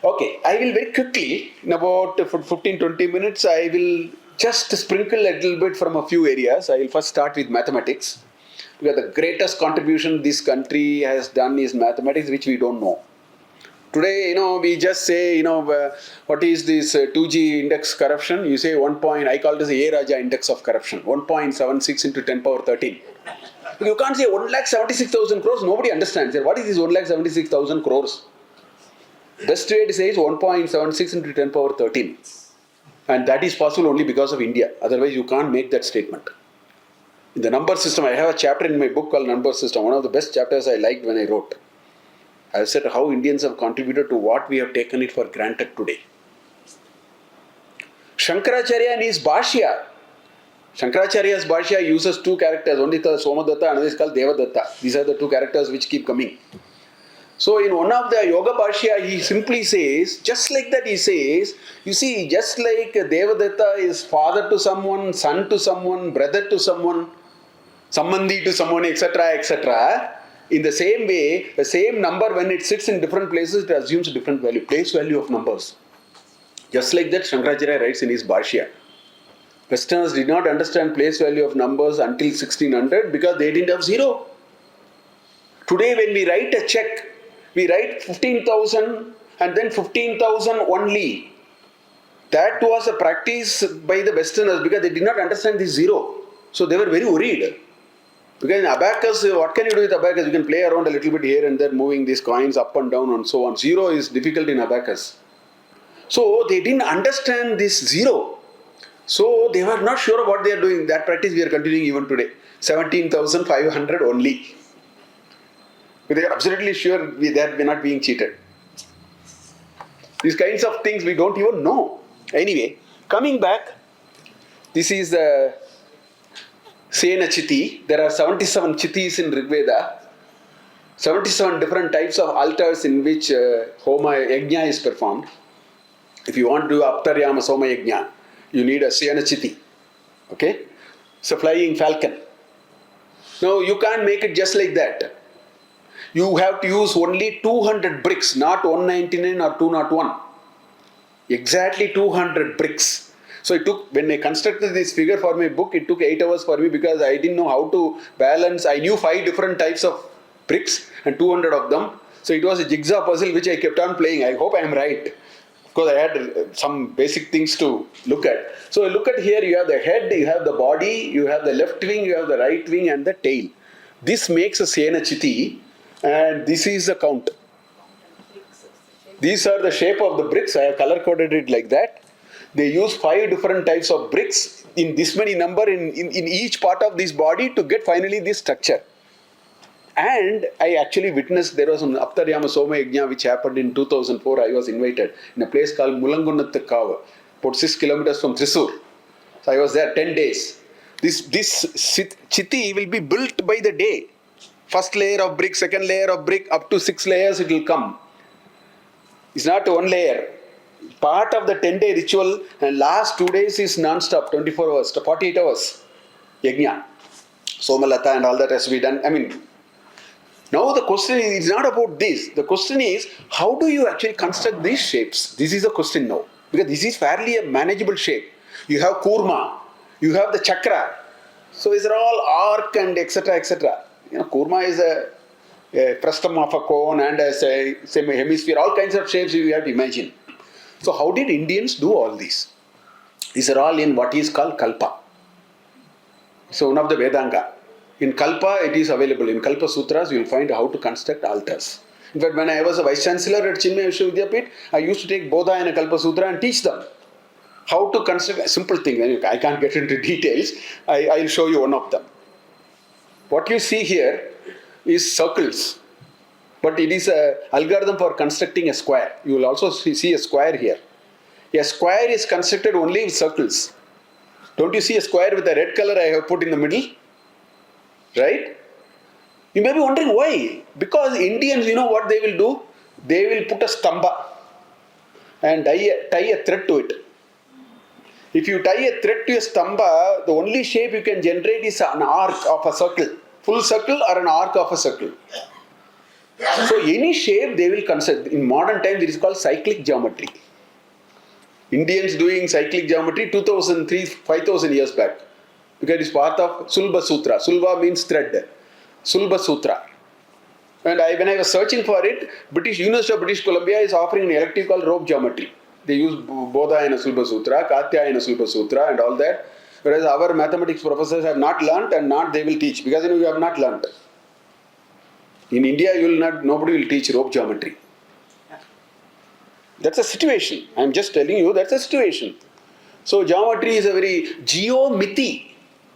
Okay, I will very quickly, in about 15-20 minutes, I will just sprinkle a little bit from a few areas. I will first start with mathematics. Because the greatest contribution this country has done is mathematics, which we don't know. Today, we just say, what is this 2G index corruption? You say 1 point, I call it as the A Raja index of corruption, 1.76 into 10 power 13. You can't say 1,76,000 crores, nobody understands. What is this 1,76,000 crores? Best way to say is 1.76 into 10 power 13. And that is possible only because of India. Otherwise, you can't make that statement. In the number system, I have a chapter in my book called Number System. One of the best chapters I liked when I wrote. I said how Indians have contributed to what we have taken it for granted today. Shankaracharya in his Bhashya. Shankaracharya's Bhashya uses 2 characters. One is called Somadatta, another is called Devadatta. These are the 2 characters which keep coming. So in one of the Yoga Bhashya, he simply says, just like that he says, you see, just like Devadatta is father to someone, son to someone, brother to someone, Sambandhi to someone, etc., etc., in the same way, the same number when it sits in different places, it assumes a different value, place value of numbers. Just like that, Shankaracharya writes in his Bhashya. Westerners did not understand place value of numbers until 1600 because they didn't have zero. Today when we write a check, we write 15,000 and then 15,000 only. That was a practice by the Westerners because they did not understand this zero. So they were very worried. Because in abacus, what can you do with abacus? You can play around a little bit here and there, moving these coins up and down and so on. Zero is difficult in abacus. So they didn't understand this zero. So they were not sure what they are doing. That practice we are continuing even today. 17,500 only. They are absolutely sure that we are not being cheated. These kinds of things we don't even know. Anyway, coming back, this is the Sena Chiti. There are 77 Chitis in Rigveda. 77 different types of altars in which Homa Yajna is performed. If you want to do Aptaryama Soma Yajna, you need a Sena Chiti. Okay? It's a flying falcon. Now you can't make it just like that. You have to use only 200 bricks, not 199 or 201. Exactly 200 bricks. So it took, when I constructed this figure for my book, it took 8 hours for me because I didn't know how to balance. I knew 5 different types of bricks and 200 of them. So it was a jigsaw puzzle which I kept on playing. I hope I am right. Because I had some basic things to look at. So look at here, you have the head, you have the body, you have the left wing, you have the right wing and the tail. This makes a Sena Chiti. And this is the count. These are the shape of the bricks. I have color coded it like that. They use 5 different types of bricks in this many number in each part of this body to get finally this structure. And I actually witnessed, there was an Aptaryama Soma Yajna which happened in 2004. I was invited in a place called Mulangunathakkavu, about 6 kilometers from Thrissur. So I was there 10 days. This Chiti will be built by the day. First layer of brick, second layer of brick, up to 6 layers it will come. It's not one layer. Part of the 10-day ritual, and last 2 days is non-stop, 24 hours, 48 hours. Yajna, Somalata and all that has to be done. I mean, now the question is not about this. The question is, how do you actually construct these shapes? This is the question now. Because this is fairly a manageable shape. You have kurma, you have the chakra. So these are all arc and etc. etc. You know, kurma is a frustum of a cone and a semi-hemisphere, all kinds of shapes you have to imagine. So how did Indians do all these? These are all in what is called Kalpa. So one of the Vedanga. In Kalpa it is available. In Kalpa Sutras you will find how to construct altars. In fact, when I was a Vice Chancellor at Chinmaya Vishwavidyapit, I used to take Bodha and a Kalpa Sutra and teach them how to construct a simple thing. I can't get into details. I will show you one of them. What you see here is circles, but it is an algorithm for constructing a square. You will also see a square here. A square is constructed only with circles. Don't you see a square with a red color I have put in the middle? Right? You may be wondering why. Because Indians, you know what they will do? They will put a stamba and tie a thread to it. If you tie a thread to a stamba, the only shape you can generate is an arc of a circle. Full circle or an arc of a circle. So any shape they will construct. In modern times it is called cyclic geometry. Indians doing cyclic geometry 2003, 5000 years back. Because it is part of Sulba Sutra. Sulba means thread. Sulba Sutra. And when I was searching for it, University of British Columbia is offering an elective called rope geometry. They use Bodha in a Sulba Sutra, Katya in a Sulba Sutra and all that. Whereas our mathematics professors have not learnt and not they will teach. Because you have not learnt. In India, nobody will teach rope geometry. That's a situation. I am just telling you that's a situation. So geometry is a very geomythi.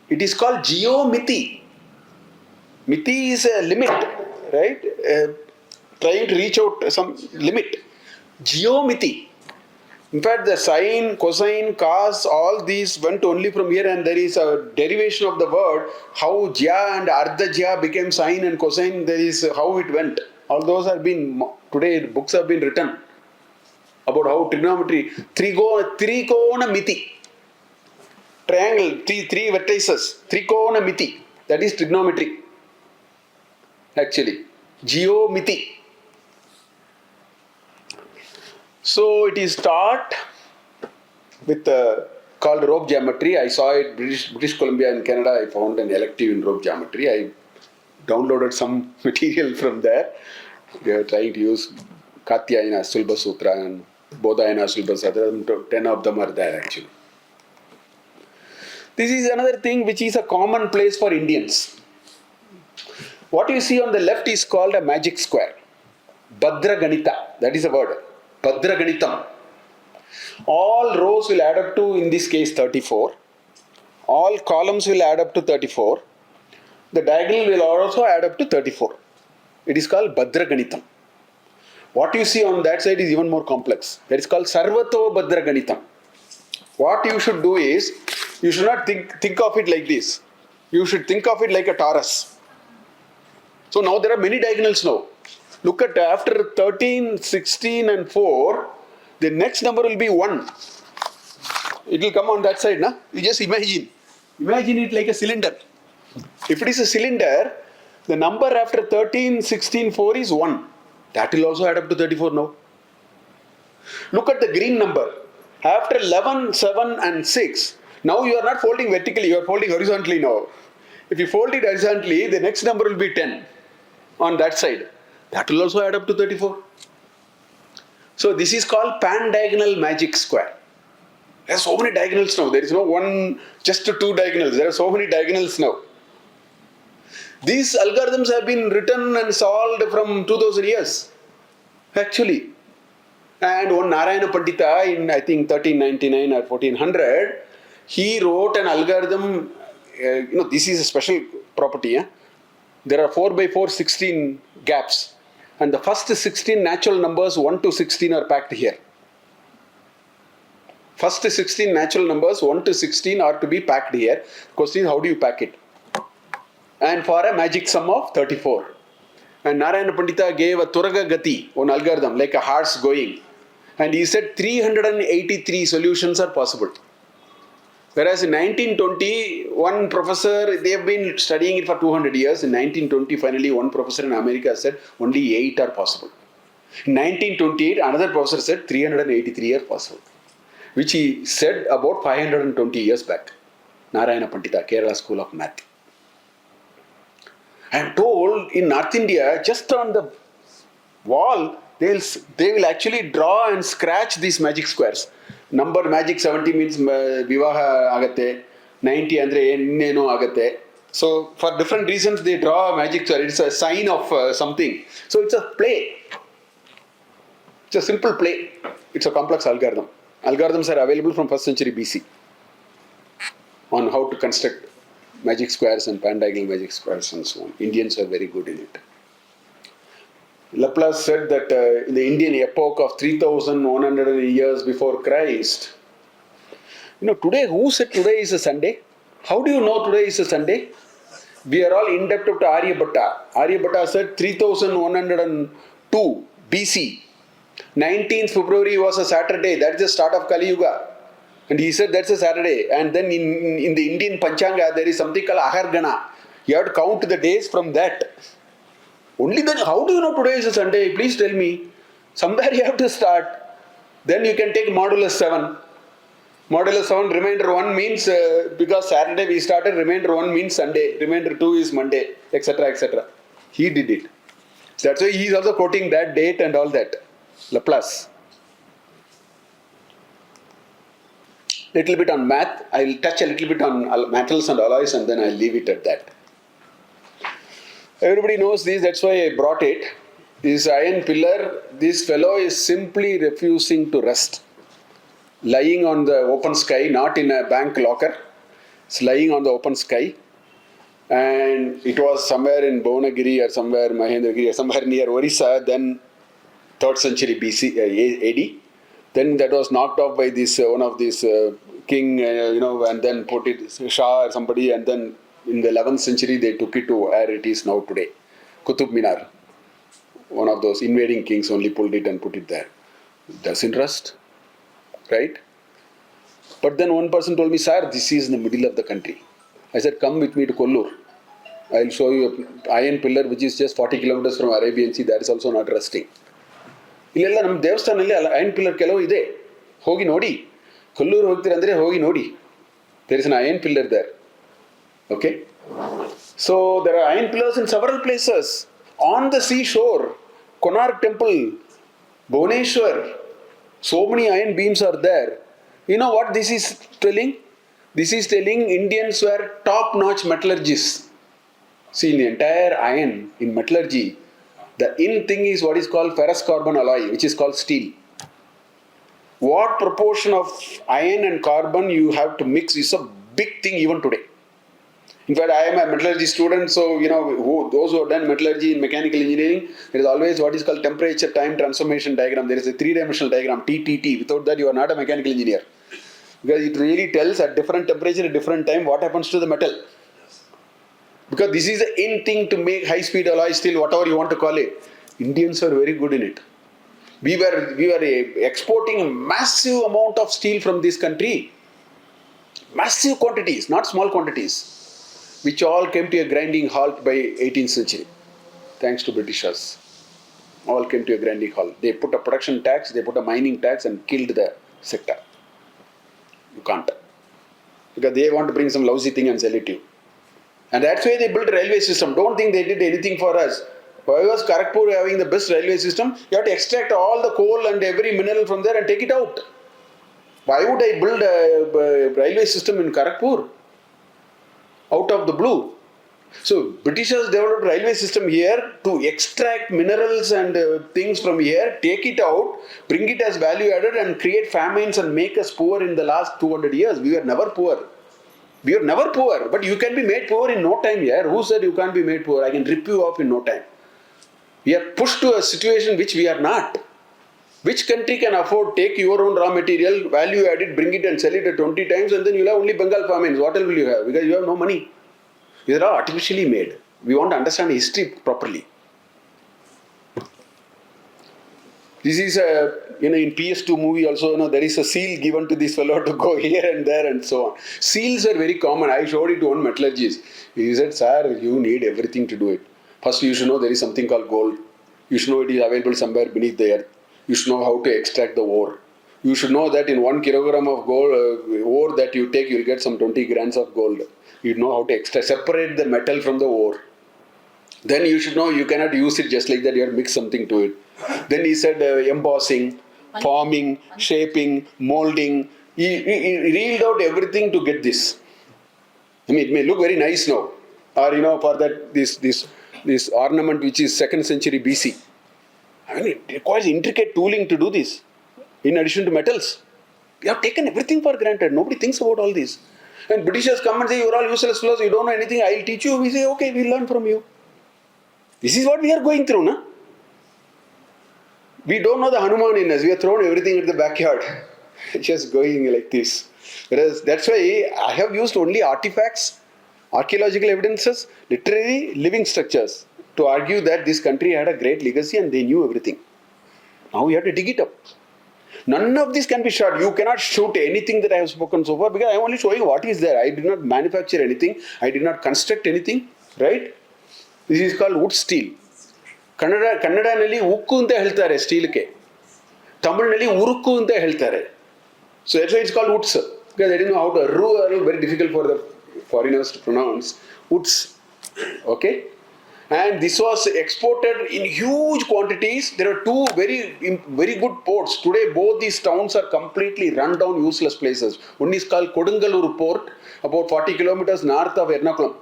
It is called geomythi. Mythi is a limit, right? Trying to reach out some limit. Geomythi. In fact, the sine, cosine, cos, all these went only from here, and there is a derivation of the word, how jya and ardha jya became sine and cosine, there is how it went. All those have been, today books have been written about how trigonometry, trigonomity, triangle, three vertices, trigonomity, that is trigonometry. Actually, geometry. So it is taught with called rope geometry. I saw it British Columbia in Canada. I found an elective in rope geometry. I downloaded some material from there. They are trying to use Katyayana Sulba Sutra and Bodhayana Sulba Sutra. 10 of them are there actually. This is another thing which is a common place for Indians. What you see on the left is called a magic square. Bhadra Ganita, that is a word. Bhadra Ganitam. All rows will add up to, in this case, 34. All columns will add up to 34. The diagonal will also add up to 34. It is called Bhadra Ganitam. What you see on that side is even more complex. That is called Sarvato Bhadra Ganitam. What you should do is, you should not think of it like this. You should think of it like a torus. So now there are many diagonals now. Look at after 13, 16 and 4, the next number will be 1. It will come on that side. Na? You just imagine. Imagine it like a cylinder. If it is a cylinder, the number after 13, 16, 4 is 1. That will also add up to 34 now. Look at the green number. After 11, 7 and 6, now you are not folding vertically, you are folding horizontally now. If you fold it horizontally, the next number will be 10 on that side. That will also add up to 34. So this is called pan-diagonal magic square. There are so many diagonals now. There is no one, just 2 diagonals. There are so many diagonals now. These algorithms have been written and solved from 2000 years. Actually. And one Narayana Pandita in, I think, 1399 or 1400, he wrote an algorithm. This is a special property. There are 4 by 4, 16 gaps. And the first 16 natural numbers 1 to 16 are packed here. First 16 natural numbers 1 to 16 are to be packed here. Question is, how do you pack it? And for a magic sum of 34. And Narayana Pandita gave a Turaga Gati, one algorithm, like a horse going. And he said 383 solutions are possible. Whereas in 1920, one professor, they have been studying it for 200 years. In 1920, finally, one professor in America said only 8 are possible. In 1928, another professor said 383 are possible. Which he said about 520 years back. Narayana Pandita, Kerala School of Math. I am told in North India, just on the wall, they will actually draw and scratch these magic squares. Number magic 70 means vivaha agate, 90 andre enneno agate. So for different reasons they draw a magic square. It's a sign of something. So it's a play. It's a simple play. It's a complex algorithm. Algorithms are available from 1st century BC on how to construct magic squares and pan-diagonal magic squares and so on. Indians are very good in it. Laplace said that in the Indian epoch of 3100 years before Christ, today, who said today is a Sunday? How do you know today is a Sunday? We are all indebted to Aryabhatta. Aryabhatta said 3102 BC. 19th February was a Saturday. That is the start of Kali Yuga. And he said that's a Saturday. And then in the Indian Panchanga, there is something called Ahargana. You have to count the days from that. Only then, how do you know today is a Sunday? Please tell me. Somewhere you have to start. Then you can take modulus 7. Modulus 7, remainder 1 means, because Saturday we started, remainder 1 means Sunday. Remainder 2 is Monday, etc., etc. He did it. That's why he is also quoting that date and all that. Laplace. Little bit on math. I will touch a little bit on metals and alloys and then I will leave it at that. Everybody knows this, that's why I brought it. This iron pillar, this fellow is simply refusing to rest. Lying on the open sky, not in a bank locker. It's lying on the open sky. And it was somewhere in Bhuvanagiri or somewhere Mahendragiri or somewhere near Orissa, then 3rd century BC, AD. Then that was knocked off by this one of these king, and then put it, Shah or somebody, and then in the 11th century they took it to where it is now today, Qutub Minar. one of those invading kings only pulled it and put it there. Doesn't rust, right? But then one person told me, sir, this is in the middle of the country. I said, come with me to Kollur. I'll show you an iron pillar which is just 40 kilometers from Arabian Sea. That is also not rusting. ಇಲ್ಲೆಲ್ಲ ನಮ್ಮ ದೇವಸ್ಥಾನದಲ್ಲಿ iron pillar ಕೆಲವು ಇದೆ, ಹೋಗಿ ನೋಡಿ. ಕೊಲ್ಲೂರು ಹೋಗ್ತೀರಂದರೆ ಹೋಗಿ ನೋಡಿ. There is an iron pillar there. Okay? So there are iron pillars in several places. On the seashore, Konark Temple, Bhubaneswar, so many iron beams are there. You know what this is telling? This is telling Indians were top-notch metallurgists. See, in the entire iron, in metallurgy, the in thing is what is called ferrous carbon alloy, which is called steel. What proportion of iron and carbon you have to mix is a big thing even today. In fact, I am a metallurgy student, so those who have done metallurgy in mechanical engineering, there is always what is called temperature time transformation diagram. There is a three-dimensional diagram, TTT. Without that, you are not a mechanical engineer. Because it really tells at different temperature, at different time, what happens to the metal. Because this is the in thing to make high-speed alloy steel, whatever you want to call it. Indians are very good in it. We were exporting a massive amount of steel from this country. Massive quantities, not small quantities, which all came to a grinding halt by 18th century. Thanks to Britishers. All came to a grinding halt. They put a production tax, they put a mining tax and killed the sector. You can't. Because they want to bring some lousy thing and sell it to you. And that's why they built a railway system. Don't think they did anything for us. Why was Kharagpur having the best railway system? You have to extract all the coal and every mineral from there and take it out. Why would I build a railway system in Kharagpur? Out of the blue. So Britishers developed a railway system here to extract minerals and things from here, take it out, bring it as value added and create famines and make us poor in the last 200 years. We were never poor. We are never poor, but you can be made poor in no time here. Who said you can't be made poor? I can rip you off in no time. We are pushed to a situation which we are not. Which country can afford take your own raw material, value add it, bring it and sell it at 20 times and then you'll have only Bengal famines. What else will you have? Because you have no money. These are all artificially made. We want to understand history properly. This is in PS2 movie also, there is a seal given to this fellow to go here and there and so on. Seals are very common. I showed it to one metallurgist. He said, sir, you need everything to do it. First, you should know there is something called gold. You should know it is available somewhere beneath the earth. You should know how to extract the ore. You should know that in 1 kilogram of gold, ore that you take, you will get some 20 grams of gold. You know how to extract, separate the metal from the ore. Then you should know you cannot use it just like that, you have to mix something to it. Then he said embossing, forming, shaping, molding. He reeled out everything to get this. I mean, it may look very nice now. Or for that this ornament which is 2nd century BC. I mean, it requires intricate tooling to do this. In addition to metals. We have taken everything for granted. Nobody thinks about all this. And Britishers come and say, you are all useless fellows, you don't know anything, I will teach you. We say, okay, we will learn from you. This is what we are going through, na? We don't know the Hanuman in us. We have thrown everything at the backyard. Just going like this. Whereas that's why I have used only artifacts, archaeological evidences, literary living structures to argue that this country had a great legacy and they knew everything. Now we have to dig it up. None of this can be shot. You cannot shoot anything that I have spoken so far because I am only showing what is there. I did not manufacture anything. I did not construct anything. Right? This is called wood steel. ಕನ್ನಡನಲ್ಲಿ ಉಕ್ಕು ಅಂತ ಹೇಳ್ತಾರೆ ಸ್ಟೀಲ್ಗೆ, ತಮಿಳಿನಲ್ಲಿ ಉರುಕು ಅಂತ ಹೇಳ್ತಾರೆ. So that's why it's called woods. Because they didn't know how to very difficult for the foreigners to pronounce. Woods. Okay? And this was exported in huge quantities. There are two very good ports. Today both these towns are completely run down, useless places. One is called Kodungalur port, about 40 kilometers north of Ernakulam.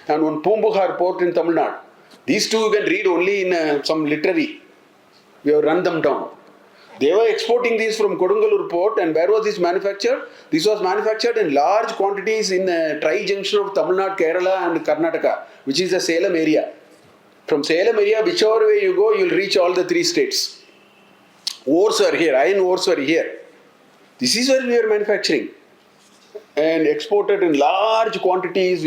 And one Pumbuhar port in Tamil Nadu. These two you can read only in some literary. We have run them down. They were exporting these from Kodungalur port, and where was this manufactured? This was manufactured in large quantities in the tri-junction of Tamil Nadu, Kerala and Karnataka, which is the Salem area. From Salem area, whichever way you go, you will reach all the 3 states. Ores are here, iron ores are here. This is where we are manufacturing. And exported in large quantities.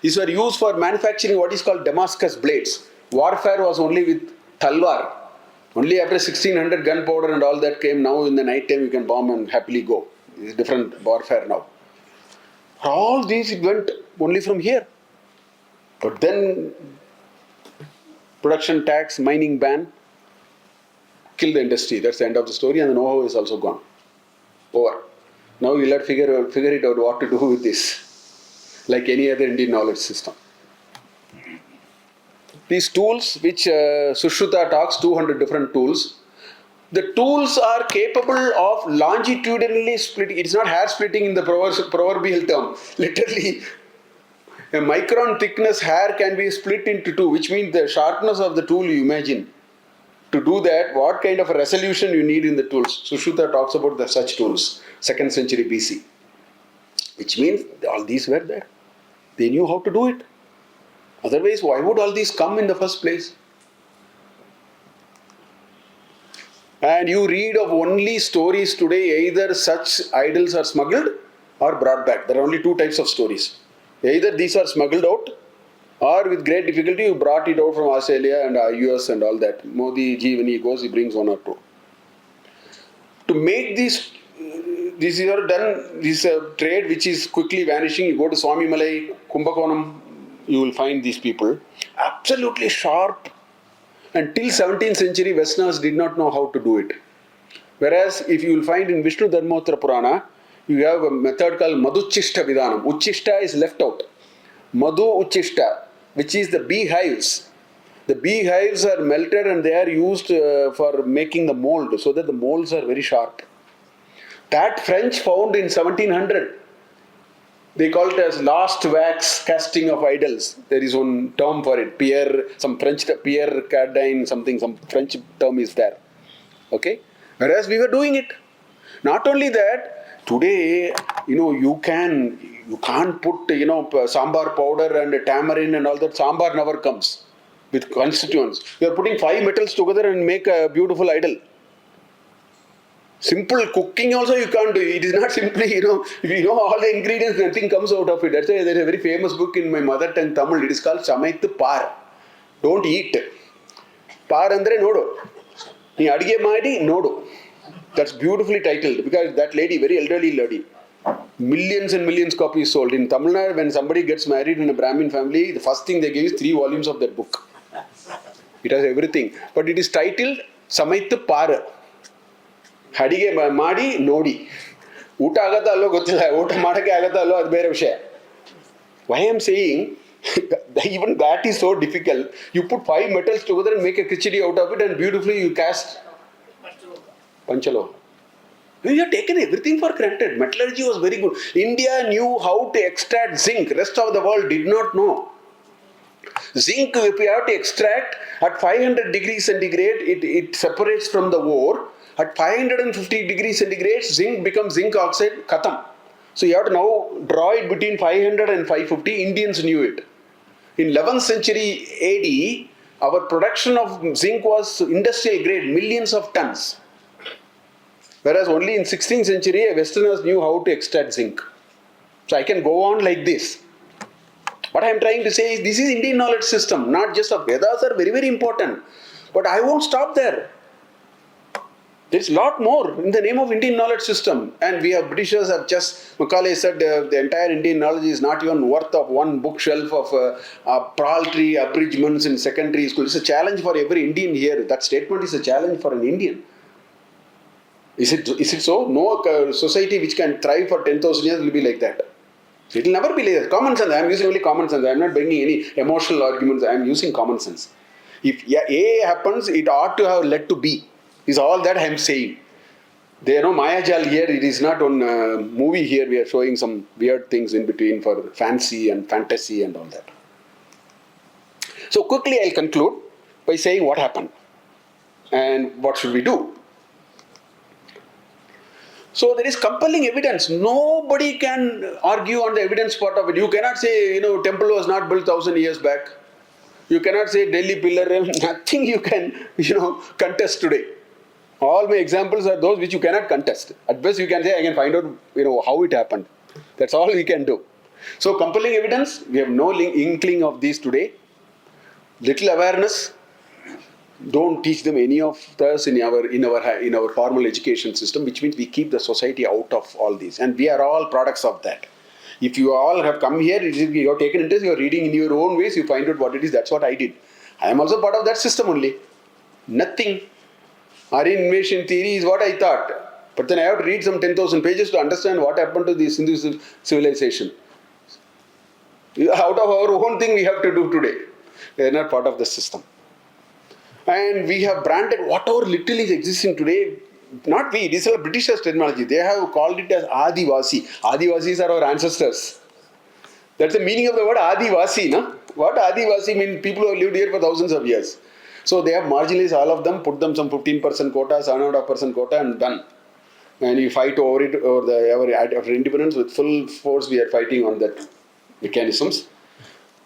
These were used for manufacturing what is called Damascus blades. Warfare was only with Talwar. Only after 1600 gunpowder and all that came, now in the night time you can bomb and happily go. It's different warfare now. All these it went only from here. But then production tax, mining ban, kill the industry. That's the end of the story, and the know-how is also gone. Over. Now we'll have to figure it out what to do with this, like any other Indian knowledge system. These tools which Sushruta talks, 200 different tools. The tools are capable of longitudinally splitting. It's not hair splitting in the proverbial term. Literally, a micron thickness hair can be split into two, which means the sharpness of the tool you imagine. To do that, what kind of a resolution you need in the tools? Sushruta talks about the such tools, 2nd century BC. Which means all these were there. They knew how to do it. Otherwise, why would all these come in the first place? And you read of only stories today, either such idols are smuggled or brought back. There are only two types of stories. Either these are smuggled out, or with great difficulty you brought it out from Australia and US and all that. Modi ji, when he goes, he brings one or two. To make these are done, this trade which is quickly vanishing. You go to Swami Malai, Kumbakonam, you will find these people absolutely sharp. Until 17th century, Westerners did not know how to do it. Whereas if you will find in Vishnu Dharmottara Purana, you have a method called Madhuchishta Vidhanam. Uchishta is left out. Madhu Uchishta, which is the beehives. The beehives are melted and they are used for making the mold, so that the molds are very sharp. That French found in 1700. They call it as last wax casting of idols. There is one term for it. Pierre Cardin, some French term is there. Okay? Whereas we were doing it. Not only that, today, you can't put, sambar powder and tamarind and all that. Sambar never comes with constituents. You are putting 5 metals together and make a beautiful idol. Simple cooking also you can't do. It is not simply, if you know all the ingredients, nothing comes out of it. That's why there is a very famous book in my mother tongue Tamil. It is called Samaithu Par. Don't eat. Par andre nodu. Ni adige maadi nodu. That's beautifully titled because that lady, very elderly lady, millions and millions copies sold. In Tamil Nadu, when somebody gets married in a Brahmin family, the first thing they give is 3 volumes of that book. It has everything. But it is titled Samaithu Par. Hadige Madi Nodi. Uta agata allo gottilla. Uta madake agata allo adu bere vishaya. Why I am saying even that is so difficult. You put 5 metals together and make a khichdi out of it, and beautifully you cast Panchalo. You have taken everything for granted. Metallurgy was very good. India knew how to extract zinc. Rest of the world did not know. Zinc, if you have to extract at 500 degrees centigrade, it separates from the ore. At 550 degrees centigrade, zinc becomes zinc oxide, khatam. So you have to now draw it between 500 and 550. Indians knew it. In 11th century AD, our production of zinc was industrial grade, millions of tons. Whereas only in 16th century, Westerners knew how to extract zinc. So I can go on like this. What I am trying to say is this is Indian knowledge system, not just of Vedas are very, very important. But I won't stop there. There is a lot more in the name of Indian knowledge system. And we have Britishers have just, Macaulay said the entire Indian knowledge is not even worth of one bookshelf of paltry abridgments in secondary school. It's a challenge for every Indian here. That statement is a challenge for an Indian. Is it so? No society which can thrive for 10,000 years will be like that. It will never be like that. Common sense. I am using only common sense. I am not bringing any emotional arguments. I am using common sense. If A happens, it ought to have led to B. Is all that I am saying. There are no Mayajal here. It is not on movie here. We are showing some weird things in between for fancy and fantasy and all that. So quickly I'll conclude by saying what happened and what should we do. So there is compelling evidence. Nobody can argue on the evidence part of it. You cannot say, temple was not built 1,000 years back. You cannot say Delhi pillar. Nothing you can, contest today. All my examples are those which you cannot contest. At best you can say, I can find out, how it happened. That's all we can do. So compelling evidence, we have no inkling of these today. Little awareness. don't teach them any of this in our formal education system, which means we keep the society out of all these, and we are all products of that. If you all have come here, you have taken interest, you are reading in your own ways, you find out what it is. That's what I did. I am also part of that system only. Nothing. Aryan invasion theory is what I thought, but then I have to read some 10,000 pages to understand what happened to this Hindu civilization. Out of our own thing we have to do today. They are not part of the system. And we have branded whatever little is existing today. Not we, this is a Britishers terminology. They have called it as Adivasi. Adivasis are our ancestors. That's the meaning of the word Adivasi. No? What Adivasi means? People who have lived here for thousands of years. So they have marginalized all of them, put them some 15% quota, 7.5% quota, and done. And you fight over it, after independence with full force. We are fighting on that mechanisms.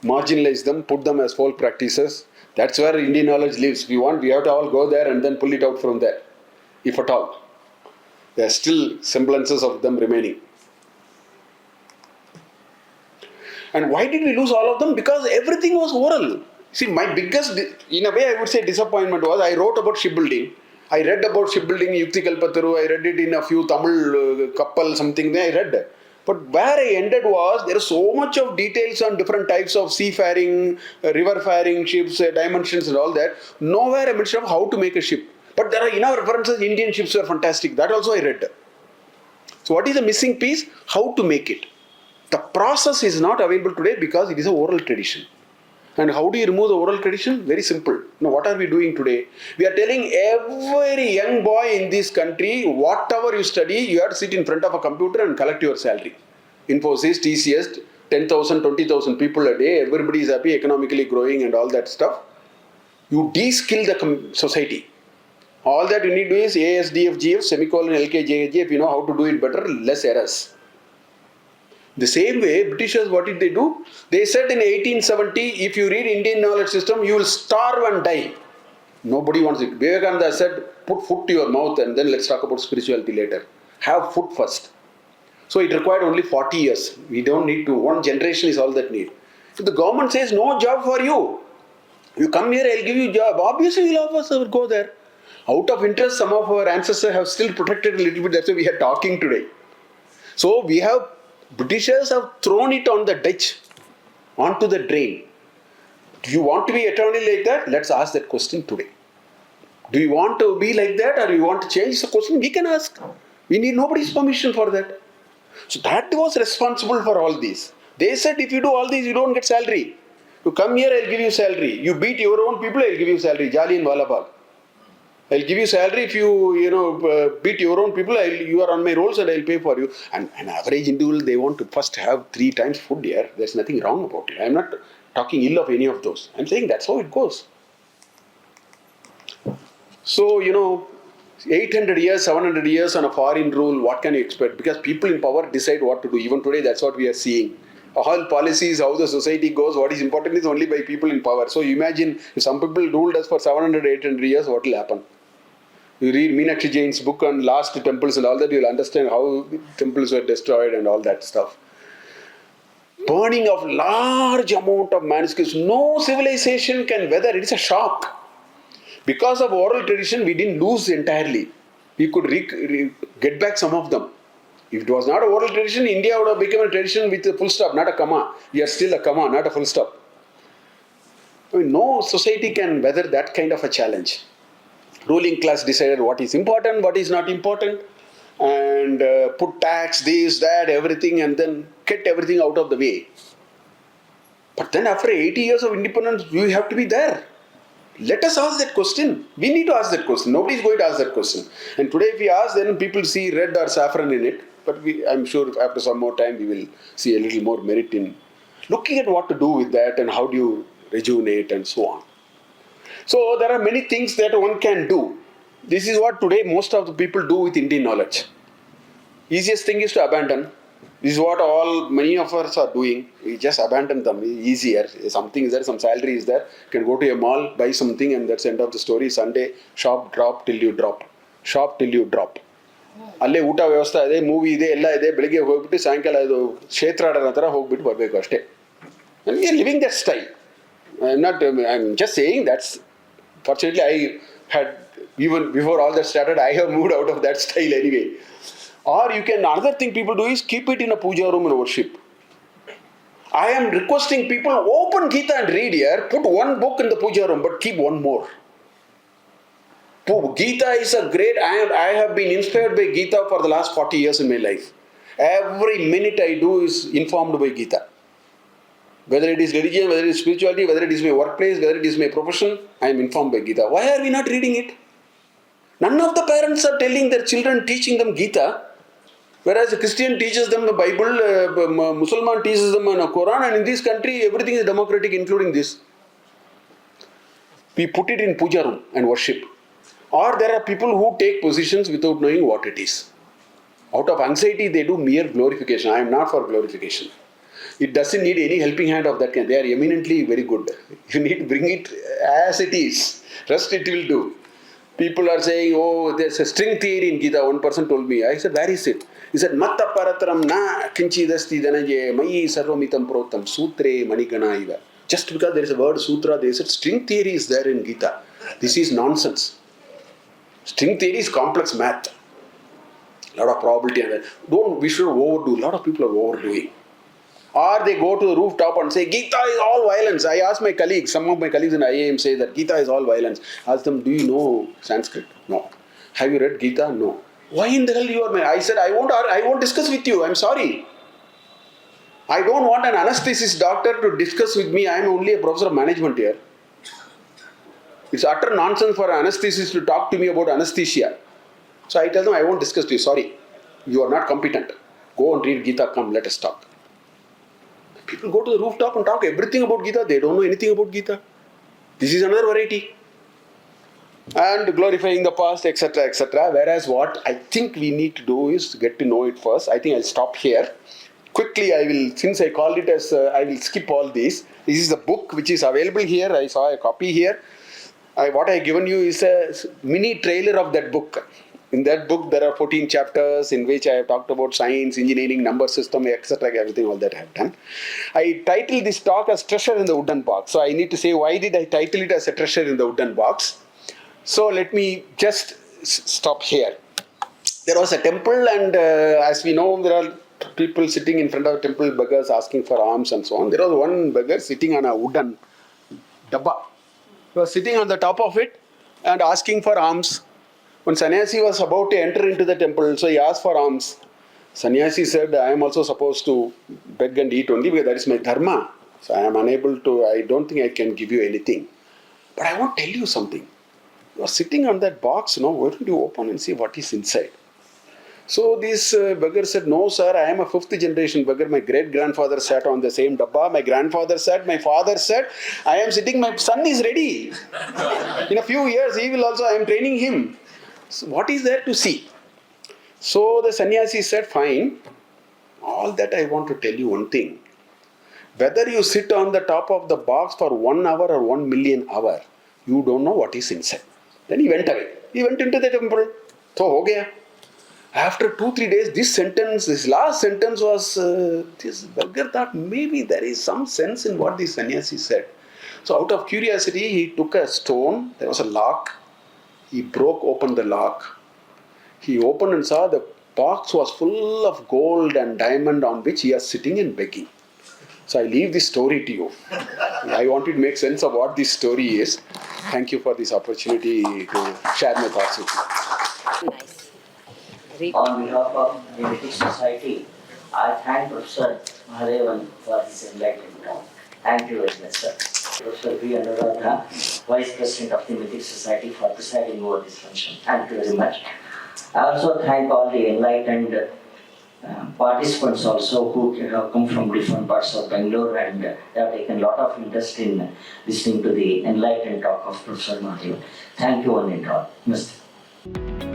Marginalize them, put them as folk practices. That's where Indian knowledge lives. We have to all go there and then pull it out from there, if at all. There are still semblances of them remaining. And why did we lose all of them? Because everything was oral. See, my biggest, in a way I would say, disappointment was I wrote about shipbuilding. I read about shipbuilding, Yukti Kalpataru. I read it in a few Tamil couple, something there I read. But where I ended was, there is so much of details on different types of seafaring, river-faring ships, dimensions and all that. Nowhere a mention of how to make a ship. But there are enough references, Indian ships were fantastic. That also I read. So what is the missing piece? How to make it. The process is not available today because it is an oral tradition. And how do you remove the oral tradition? Very simple. Now what are we doing today? We are telling every young boy in this country, whatever you study, you have to sit in front of a computer and collect your salary. Infosys, TCS, 10,000, 20,000 people a day, everybody is happy, economically growing and all that stuff. You de-skill the society. All that you need to do is ASDFGF, semicolon, LKJJ. If you know how to do it better, less errors. The same way, Britishers, what did they do? They said in 1870, if you read Indian knowledge system, you will starve and die. Nobody wants it. Vivekananda said, put food to your mouth and then let's talk about spirituality later. Have food first. So it required only 40 years. We don't need to. One generation is all that need. If the government says, no job for you, you come here, I'll give you a job. Obviously, we'll of us will go there. Out of interest, some of our ancestors have still protected a little bit. That's why we are talking today. So we have, Britishers have thrown it on the ditch, onto the drain. Do you want to be eternally like that? Let's ask that question today. Do you want to be like that, or you want to change the question? We can ask. We need nobody's permission for that. So that was responsible for all these. They said if you do all these, you don't get salary. You come here, I'll give you salary. You beat your own people, I'll give you salary. Jali and Wallabag. I'll give you salary if you beat your own people. You are on my rolls and I'll pay for you. And an average individual, they want to first have 3 times food here. There's nothing wrong about it. I'm not talking ill of any of those. I'm saying that's how it goes. So, 800 years, 700 years on a foreign rule, what can you expect? Because people in power decide what to do. Even today, that's what we are seeing. All policies, how the society goes, what is important is only by people in power. So imagine if some people ruled us for 700, 800 years, what will happen? You read Meenakshi Jain's book on last temples and all that, you'll understand how temples were destroyed and all that stuff. Burning of large amount of manuscripts. No civilization can weather. It's a shock. Because of oral tradition, we didn't lose entirely. We could get back some of them. If it was not an oral tradition, India would have become a tradition with a full stop, not a comma. We are still a comma, not a full stop. No society can weather that kind of a challenge. Ruling class decided what is important, what is not important, and put tax, this, that, everything, and then get everything out of the way. But then after 80 years of independence, we have to be there. Let us ask that question. We need to ask that question. Nobody is going to ask that question. And today if we ask, then people see red or saffron in it. But I'm sure after some more time, we will see a little more merit in looking at what to do with that and how do you rejuvenate and so on. So there are many things that one can do. This is what today most of the people do with Indian knowledge. Easiest thing is to abandon. This is what many of us are doing. We just abandon them. Easier. Something is there, some salary is there. You can go to a mall, buy something, and that's the end of the story. Sunday, shop, drop till you drop. Shop till you drop. ಅಲ್ಲೇ ಊಟ ವ್ಯವಸ್ಥೆ ಇದೆ, movie ಇದೆ, ಎಲ್ಲ ಇದೆ. ಬೆಳಿಗ್ಗೆ ಹೋಗ್ಬಿಟ್ಟು ಸಾಯಂಕಾಲ ಅದು ಕ್ಷೇತ್ರಾಡನ ಥರ ಹೋಗ್ಬಿಟ್ಟು ಬರಬೇಕು ಅಷ್ಟೇ. And we are living that style. I'm just saying that's Fortunately, I had, even before all that started, I have moved out of that style anyway. Or you can, another thing people do is keep it in a puja room and worship. I am requesting people, open Gita and read here, put one book in the puja room, but keep one more. Gita is a great, I have been inspired by Gita for the last 40 years in my life. Every minute I do is informed by Gita. Whether it is religion, whether it is spirituality, whether it is my workplace, whether it is my profession, I am informed by Gita. Why are we not reading it? None of the parents are telling their children, teaching them Gita. Whereas a Christian teaches them the Bible, Muslim teaches them the Quran, and in this country everything is democratic, including this. We put it in puja room and worship. Or there are people who take positions without knowing what it is. Out of anxiety, they do mere glorification. I am not for glorification. It doesn't need any helping hand of that kind. They are eminently very good. You need to bring it as it is. Rest it will do. People are saying, oh, there's a string theory in Gita. One person told me. I said, where is it? He said, Matta parataram na kinchidasti dhanaje mayi sarvamitam protam sutre manigana iva. Just because there is a word sutra, they said string theory is there in Gita. This is nonsense. String theory is complex math. A lot of probability. We should overdo. A lot of people are overdoing. Or they go to the rooftop and say, Gita is all violence. I asked my colleagues, some of my colleagues in IIM say that Gita is all violence. I asked them, do you know Sanskrit? No. Have you read Gita? No. Why in the hell you are? I said, I won't discuss with you. I'm sorry. I don't want an anesthetist doctor to discuss with me. I am only a professor of management here. It's utter nonsense for an anesthetist to talk to me about anesthesia. So I tell them, I won't discuss with you. Sorry. You are not competent. Go and read Gita. Come, let us talk. People go to the rooftop and talk everything about Gita. They don't know anything about Gita. This is another variety. And glorifying the past, etc., etc. Whereas what I think we need to do is get to know it first. I think I'll stop here. Quickly, I will, since I called it as, I will skip all these. This is the book which is available here. I saw a copy here. What I have given you is a mini trailer of that book. In that book, there are 14 chapters in which I have talked about science, engineering, number system, etc. Everything, all that I have done. I titled this talk as Treasure in the Wooden Box. So I need to say, why did I title it as a Treasure in the Wooden Box? So let me just stop here. There was a temple, and as we know, there are people sitting in front of a temple, beggars asking for alms and so on. There was one beggar sitting on a wooden dabba. He was sitting on the top of it and asking for alms. When sannyasi was about to enter into the temple, so he asked for alms. Sannyasi said, I am also supposed to beg and eat only because that is my dharma. So I am unable to, I don't think I can give you anything. But I want to tell you something. You are sitting on that box, why don't you open and see what is inside? So this beggar said, no sir, I am a 5th generation beggar. My great-grandfather sat on the same dabba. My grandfather sat, my father sat. I am sitting, my son is ready. In a few years, he will also, I am training him. So what is there to see? So the sannyasi said, fine. All that I want to tell you one thing. Whether you sit on the top of the box for 1 hour or 1 million hours, you don't know what is inside. Then he went away. He went into the temple. So ho gaya. After 2-3 days, this last sentence was, this beggar thought maybe there is some sense in what the sannyasi said. So out of curiosity, he took a stone. There was a lock. He broke open the lock. He opened and saw the box was full of gold and diamond on which he was sitting and begging. So I leave this story to you. I wanted to make sense of what this story is. Thank you for this opportunity to share my thoughts with you. Nice. On behalf of the Vedic Society, I thank Professor Mahadevan for his enlightenment talk. Thank you very much, sir. Professor B Mahadevan, Vice President of the Vedic Society, for presiding over this function. Thank you very much. I also thank all the enlightened participants also who have come from different parts of Bangalore and have taken a lot of interest in listening to the enlightened talk of Professor Mahadevan. Thank you one and all. Namaste.